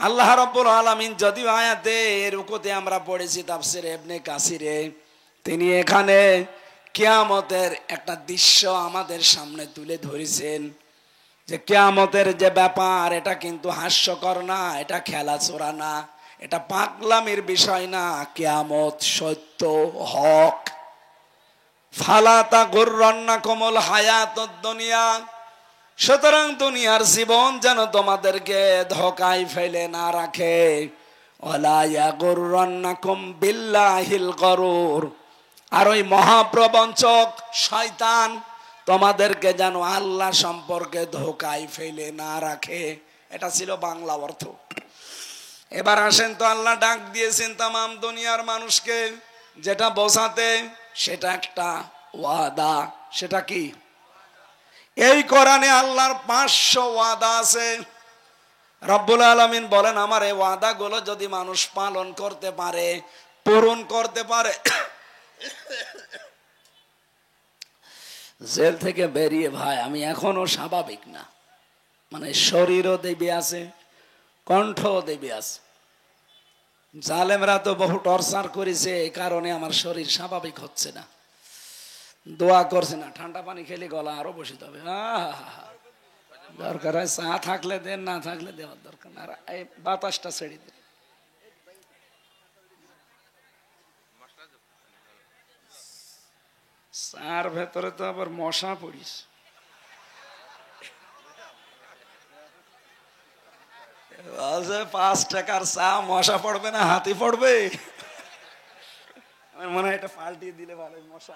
S1: আল্লাহ রাব্বুল আলামিন যদিও আয়াতে রুকুতে আমরা পড়েছি তাফসিরে ইবনে কাসিরে, তিনি এখানে কিয়ামতের একটা দৃশ্য আমাদের সামনে তুলে ধরেছেন যে কিয়ামতের যে ব্যাপার, এটা কিন্তু হাস্যকর না, এটা খেলাচোরা না, এটা পাগলামির বিষয় না। কিয়ামত সত্য, হক। ফালা তাগুররান্নাকুমুল হায়াতুদ দুনিয়া, সুতরাং দুনিয়ার জীবন যেন তোমাদেরকে ধোঁকায় ফেলে না রাখে। ওয়ালা ইয়াগুররান্নাকুম বিল্লাহিল গরুর, আর ওই মহাপ্রবঞ্চক শয়তান তোমাদেরকে যেন আল্লাহ সম্পর্কে ধোঁকায় ফেলে না রাখে। এটা ছিল বাংলা অর্থ। এবার আসেন তো, আল্লাহ ডাক দিয়েছেন তামাম দুনিয়ার মানুষকে, যেটা বোঝাতে সেটা একটা ওয়াদা। সেটা কি? এই কোরআনে আল্লাহর 500 ওয়াদা আছে। রব্বুল আলামিন বলেন, আমার এই ওয়াদাগুলো যদি মানুষ পালন করতে পারে, পূরণ করতে পারে, জেল থেকে বেরিয়ে ভাই আমি এখনো স্বাভাবিক না, মানে শরীরও দেবী আছে, কণ্ঠও দেবী আছে। জালেমরা তো বহু টর্চার করেছে, এই কারণে আমার শরীর স্বাভাবিক হচ্ছে না। দোয়া করছে না, ঠান্ডা পানি খেলে গলা আরো বসিতে হবে। দরকার হয় চা থাকলে দেন, না থাকলে দেওয়ার দরকার না, এই বাতাসটা ছেড়ে দেন। চার ভেতরে তো আবার মশা পড়িস। 5 টাকার চা মশা পড়বে না, হাতি পড়বে। আমার মনে হয় এটা পাল্টিয়ে দিলে ভালো। মশা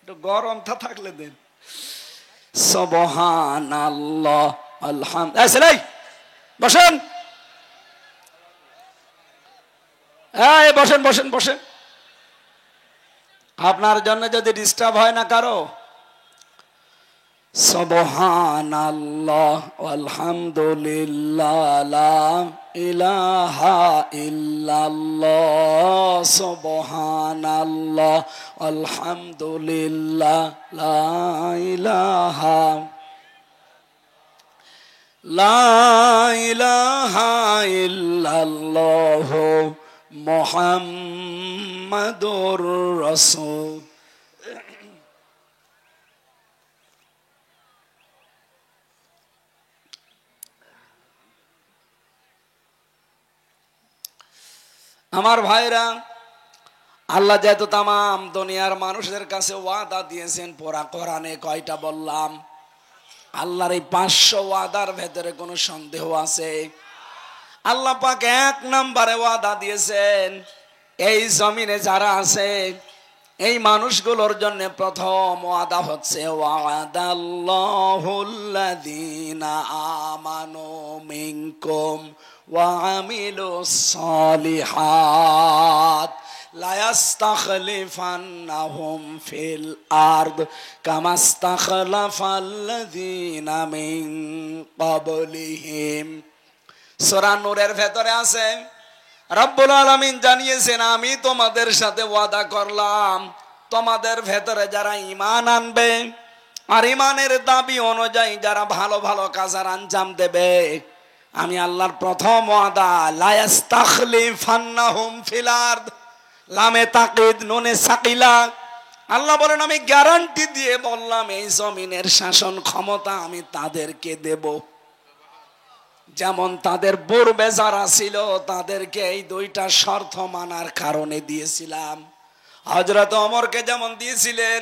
S1: একটু গরমটা থাকলে দেন। সুবহানাল্লাহ, আলহামদুলিল্লাহ। বসেন, বসেন বসেন বসেন। আপনার জন্য যদি ডিস্টার্ব হয় না কারো, সুবহানাল্লাহ আলহামদুলিল্লাহ লা ইলাহা ইল্লাল্লাহ, সুবহানাল্লাহ আলহামদুলিল্লাহ লা ইলাহা ইল্লাল্লাহ মুহাম্মাদুর রাসূল। আমার ভাইরা, আল্লাহ যেহেতু তামাম দুনিয়ার মানুষদের কাছে ওয়াদা দিয়েছেন, পুরা কোরআনে কয়টা বললাম? আল্লাহর এই 500 ওয়াদার ভেতরে কোনো সন্দেহ আছে? আল্লাহ পাক 1 নম্বরে ওয়াদা দিয়েছেন, এই জমিনে যারা আছে এই মানুষগুলোর জন্য প্রথম ওয়াদা হচ্ছে ওয়াদাল্লাহুল্লাযীনা আমানু মিনকুম ওয়া আমিলুস সালিহাত লা ইস্তাখলিফান্নাহুম ফিল আরদ কামা ইস্তাখলাফাল্লাযীনা মিন ক্বাবলিহিম। সূরা নূরের ভেতরে আছে, রব্বুল আলামিন জানিয়েছেন, আমি তোমাদের সাথে ওয়াদা করলাম, তোমাদের ভেতরে যারা ঈমান আনবে আর ঈমানের দাবি অনুযায়ী যারা ভালো ভালো কাজের আঞ্জাম দেবে, আমি আল্লাহর প্রথম ওয়াদা লা ইস্তাখলিফান্নাহুম ফিল আরদ, লামে তাকিদ নুনে সাকিলা। আল্লাহ বলেন, আমি গ্যারান্টি দিয়ে বললাম, এই জমিনের শাসন ক্ষমতা আমি তাদেরকে দেব। যেমন তাদের পূর্বে যারা ছিল তাদেরকে এই 2টা শর্ত মানার কারণে দিয়েছিলাম। হযরত ওমরকে যেমন দিয়েছিলেন,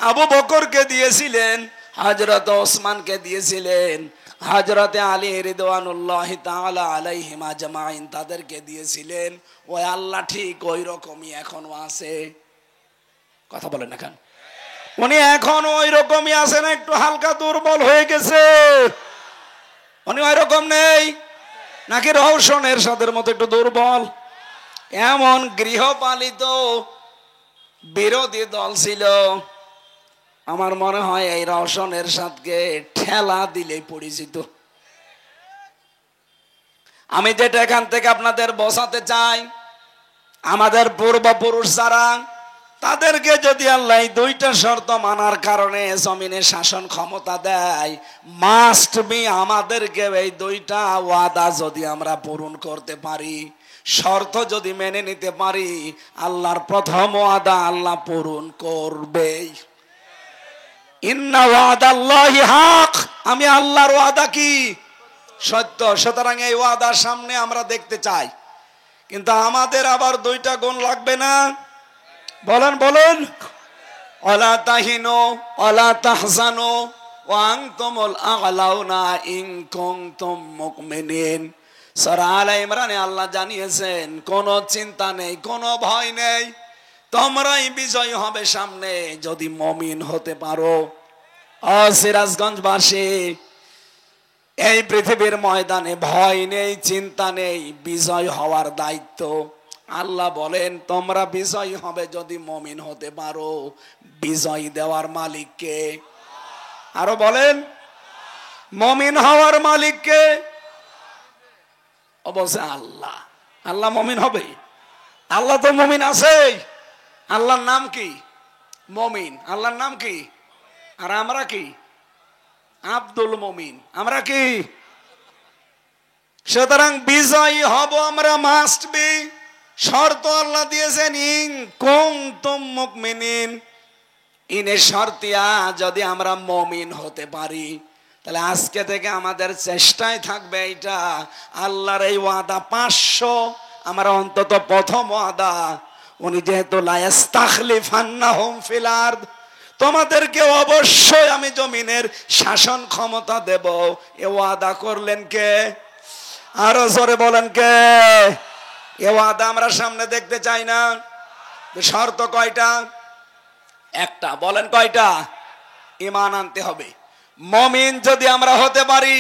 S1: আবু বকরকে দিয়েছিলেন, হযরত ওসমানকে দিয়েছিলেন, হযরত আলী রিদওয়ানুল্লাহি তাআলা আলাইহিম আজমাইন তাদেরকে দিয়েছিলেন। ওই আল্লাহ ঠিক ওই রকমই এখনো আছে। কথা বলেন না কেন? উনি এখন ওই রকমই আছে না, একটু হালকা দুর্বল হয়ে গেছে? উনি ওই রকম নেই নাকি রওশন এরশাদের মতো একটু দুর্বল? এমন গৃহপালিত বিরোধী দল ছিল, আমার মনে হয় এই রওশন এরশাদকে ঠেলা দিলেই পরিচিত। আমি যেটা এখান থেকে আপনাদের বোঝাতে চাই, আমাদের পূর্বপুরুষ যারা, তাদেরকে যদি আল্লাহ দুইটা শর্ত মানার কারণে জমিনে শাসন ক্ষমতা দেয়, মাস্ট বি আমাদেরকে এই দুইটা ওয়াদা যদি আমরা পূরণ করতে পারি, শর্ত যদি মেনে নিতে পারি, আল্লাহর প্রথম ওয়াদা আল্লাহ পূরণ করবেই। ইন্না ওয়াদাল্লাহি হক, আমি আল্লাহর ওয়াদা কি সত্য। সুতরাং এই ওয়াদার সামনে আমরা দেখতে চাই, কিন্তু আমাদের আবার দুইটা গুণ লাগবে না? বলেন বলেন। ওয়ালা তাহিনু ওয়ালা তাহজানু ওয়া আনতুমুল আ'লাউনা ইন কুনতুম মুমিনিন। সূরা আলে ইমরানে আল্লাহ জানিয়েছেন, কোনো চিন্তা নেই, কোনো ভয় নেই, তোমরাই বিজয়ী হবে সামনে যদি মুমিন হতে পারো। ও সিরাজগঞ্জবাসী, এই পৃথিবীর ময়দানে ভয় নেই, চিন্তা নেই, বিজয় হওয়ার দায়িত্ব আল্লাহ বলেন তোমরা বিজয়ী হবে যদি মুমিন হতে পারো। বিজয় দেওয়ার মালিক কে? আরো বলেন, মুমিন হওয়ার মালিক কে? অবশ্যই আল্লাহ। আল্লাহ মুমিন হবে? আল্লাহ তো মুমিন আছে। আল্লাহর নাম কি? মুমিন। আল্লাহর নাম কি? আর আমরা কি? আব্দুল মুমিন। আমরা কি? সুতরাং বিজয়ী হব আমরা, মাস্ট বি। শর্ত আল্লাহ দিয়েছেন ইন কুনতুম মুমিনিন, ইনে শর্তিয়া যদি আমরা মুমিন হতে পারি, তাহলে আজকে থেকে আমাদের চেষ্টায় থাকবে এইটা, আল্লাহর এই ওয়াদা 500 আমরা অন্তত প্রথম ওয়াদা, উনি যেহেতু লা ইস্তাখলিফান্নাহুম ফিল আরদ, তোমাদেরকে অবশ্যই আমি জমিনের শাসন ক্ষমতা দেব, এ ওয়াদা করলেন কে? আরো জোরে বলেন কে? এ ওয়াদা আমরা সামনে দেখতে চাই না? শর্ত কয়টা? একটা। বলেন কয়টা? ঈমান আনতে হবে। মুমিন যদি আমরা হতে পারি,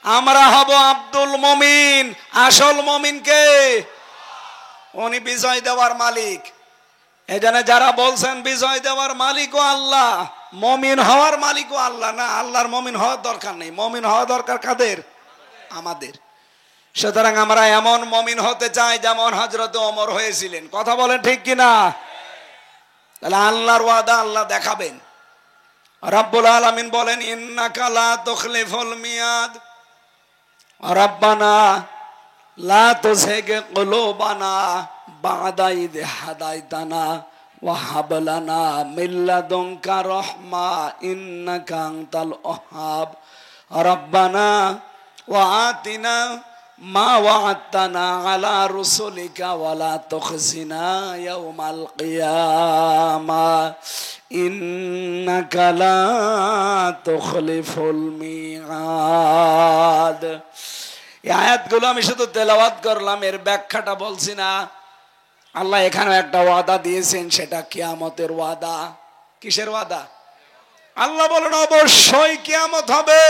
S1: আমরা হব আব্দুল মুমিন। আসল মুমিন কে? উনি বিজয় দেওয়ার মালিক। এজন্য যারা বলছেন বিজয় দেওয়ার মালিকও আল্লাহ, মুমিন হওয়ার মালিকও আল্লাহ, না, আল্লাহর মুমিন হওয়ার দরকার নেই। মুমিন হওয়া দরকার কাদের? আমাদের। সুতরাং আমরা এমন মুমিন হতে চাই যেমন হযরত ওমর হয়েছিলেন। কথা বলেন ঠিক কিনা? তাহলে আল্লাহর ওয়াদা আল্লাহ দেখাবেন। রব্বুল আলামিন বলেন, ইন্নাকা লা তুখলিফুল মিয়াদ, রব্বানা লা তুযিগ কুলুবানা বা'দা ইয হাদাইতানা ওয়া হাব লানা মিন লাদুনকা রাহমা ইন্নাকা আনতাল ওয়াহ্হাব, রব্বানা ওয়া আতিনা মা ওয়া'আদতানা আলা রুসুলিকা ওয়া লা তুখজিনা ইয়াওমাল কিয়ামাহ ইন্নাকা লা তুখলিফুল মিআদ। এই আয়াতগুলো আমি শুধু তেলাওয়াত করলাম, এর ব্যাখ্যাটা বলছি না। আল্লাহ এখানে একটা ওয়াদা দিয়েছেন, সেটা কিয়ামতের ওয়াদা। কিসের ওয়াদা? আল্লাহ বলেন অবশ্যই কিয়ামত হবে,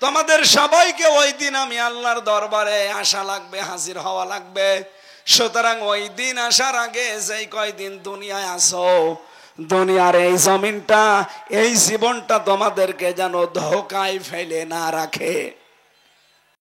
S1: তোমাদের সবাইকে ওই দিন আমি আল্লাহর দরবারে আসা লাগবে, হাজির হওয়া লাগবে। সুতরাং ওই দিন আসার আগে যেই কয়দিন দুনিয়ায় আসো, দুনিয়ার এই জমিনটা, এই জীবনটা তোমাদেরকে যেন ধোকায় ফেলে না রাখে।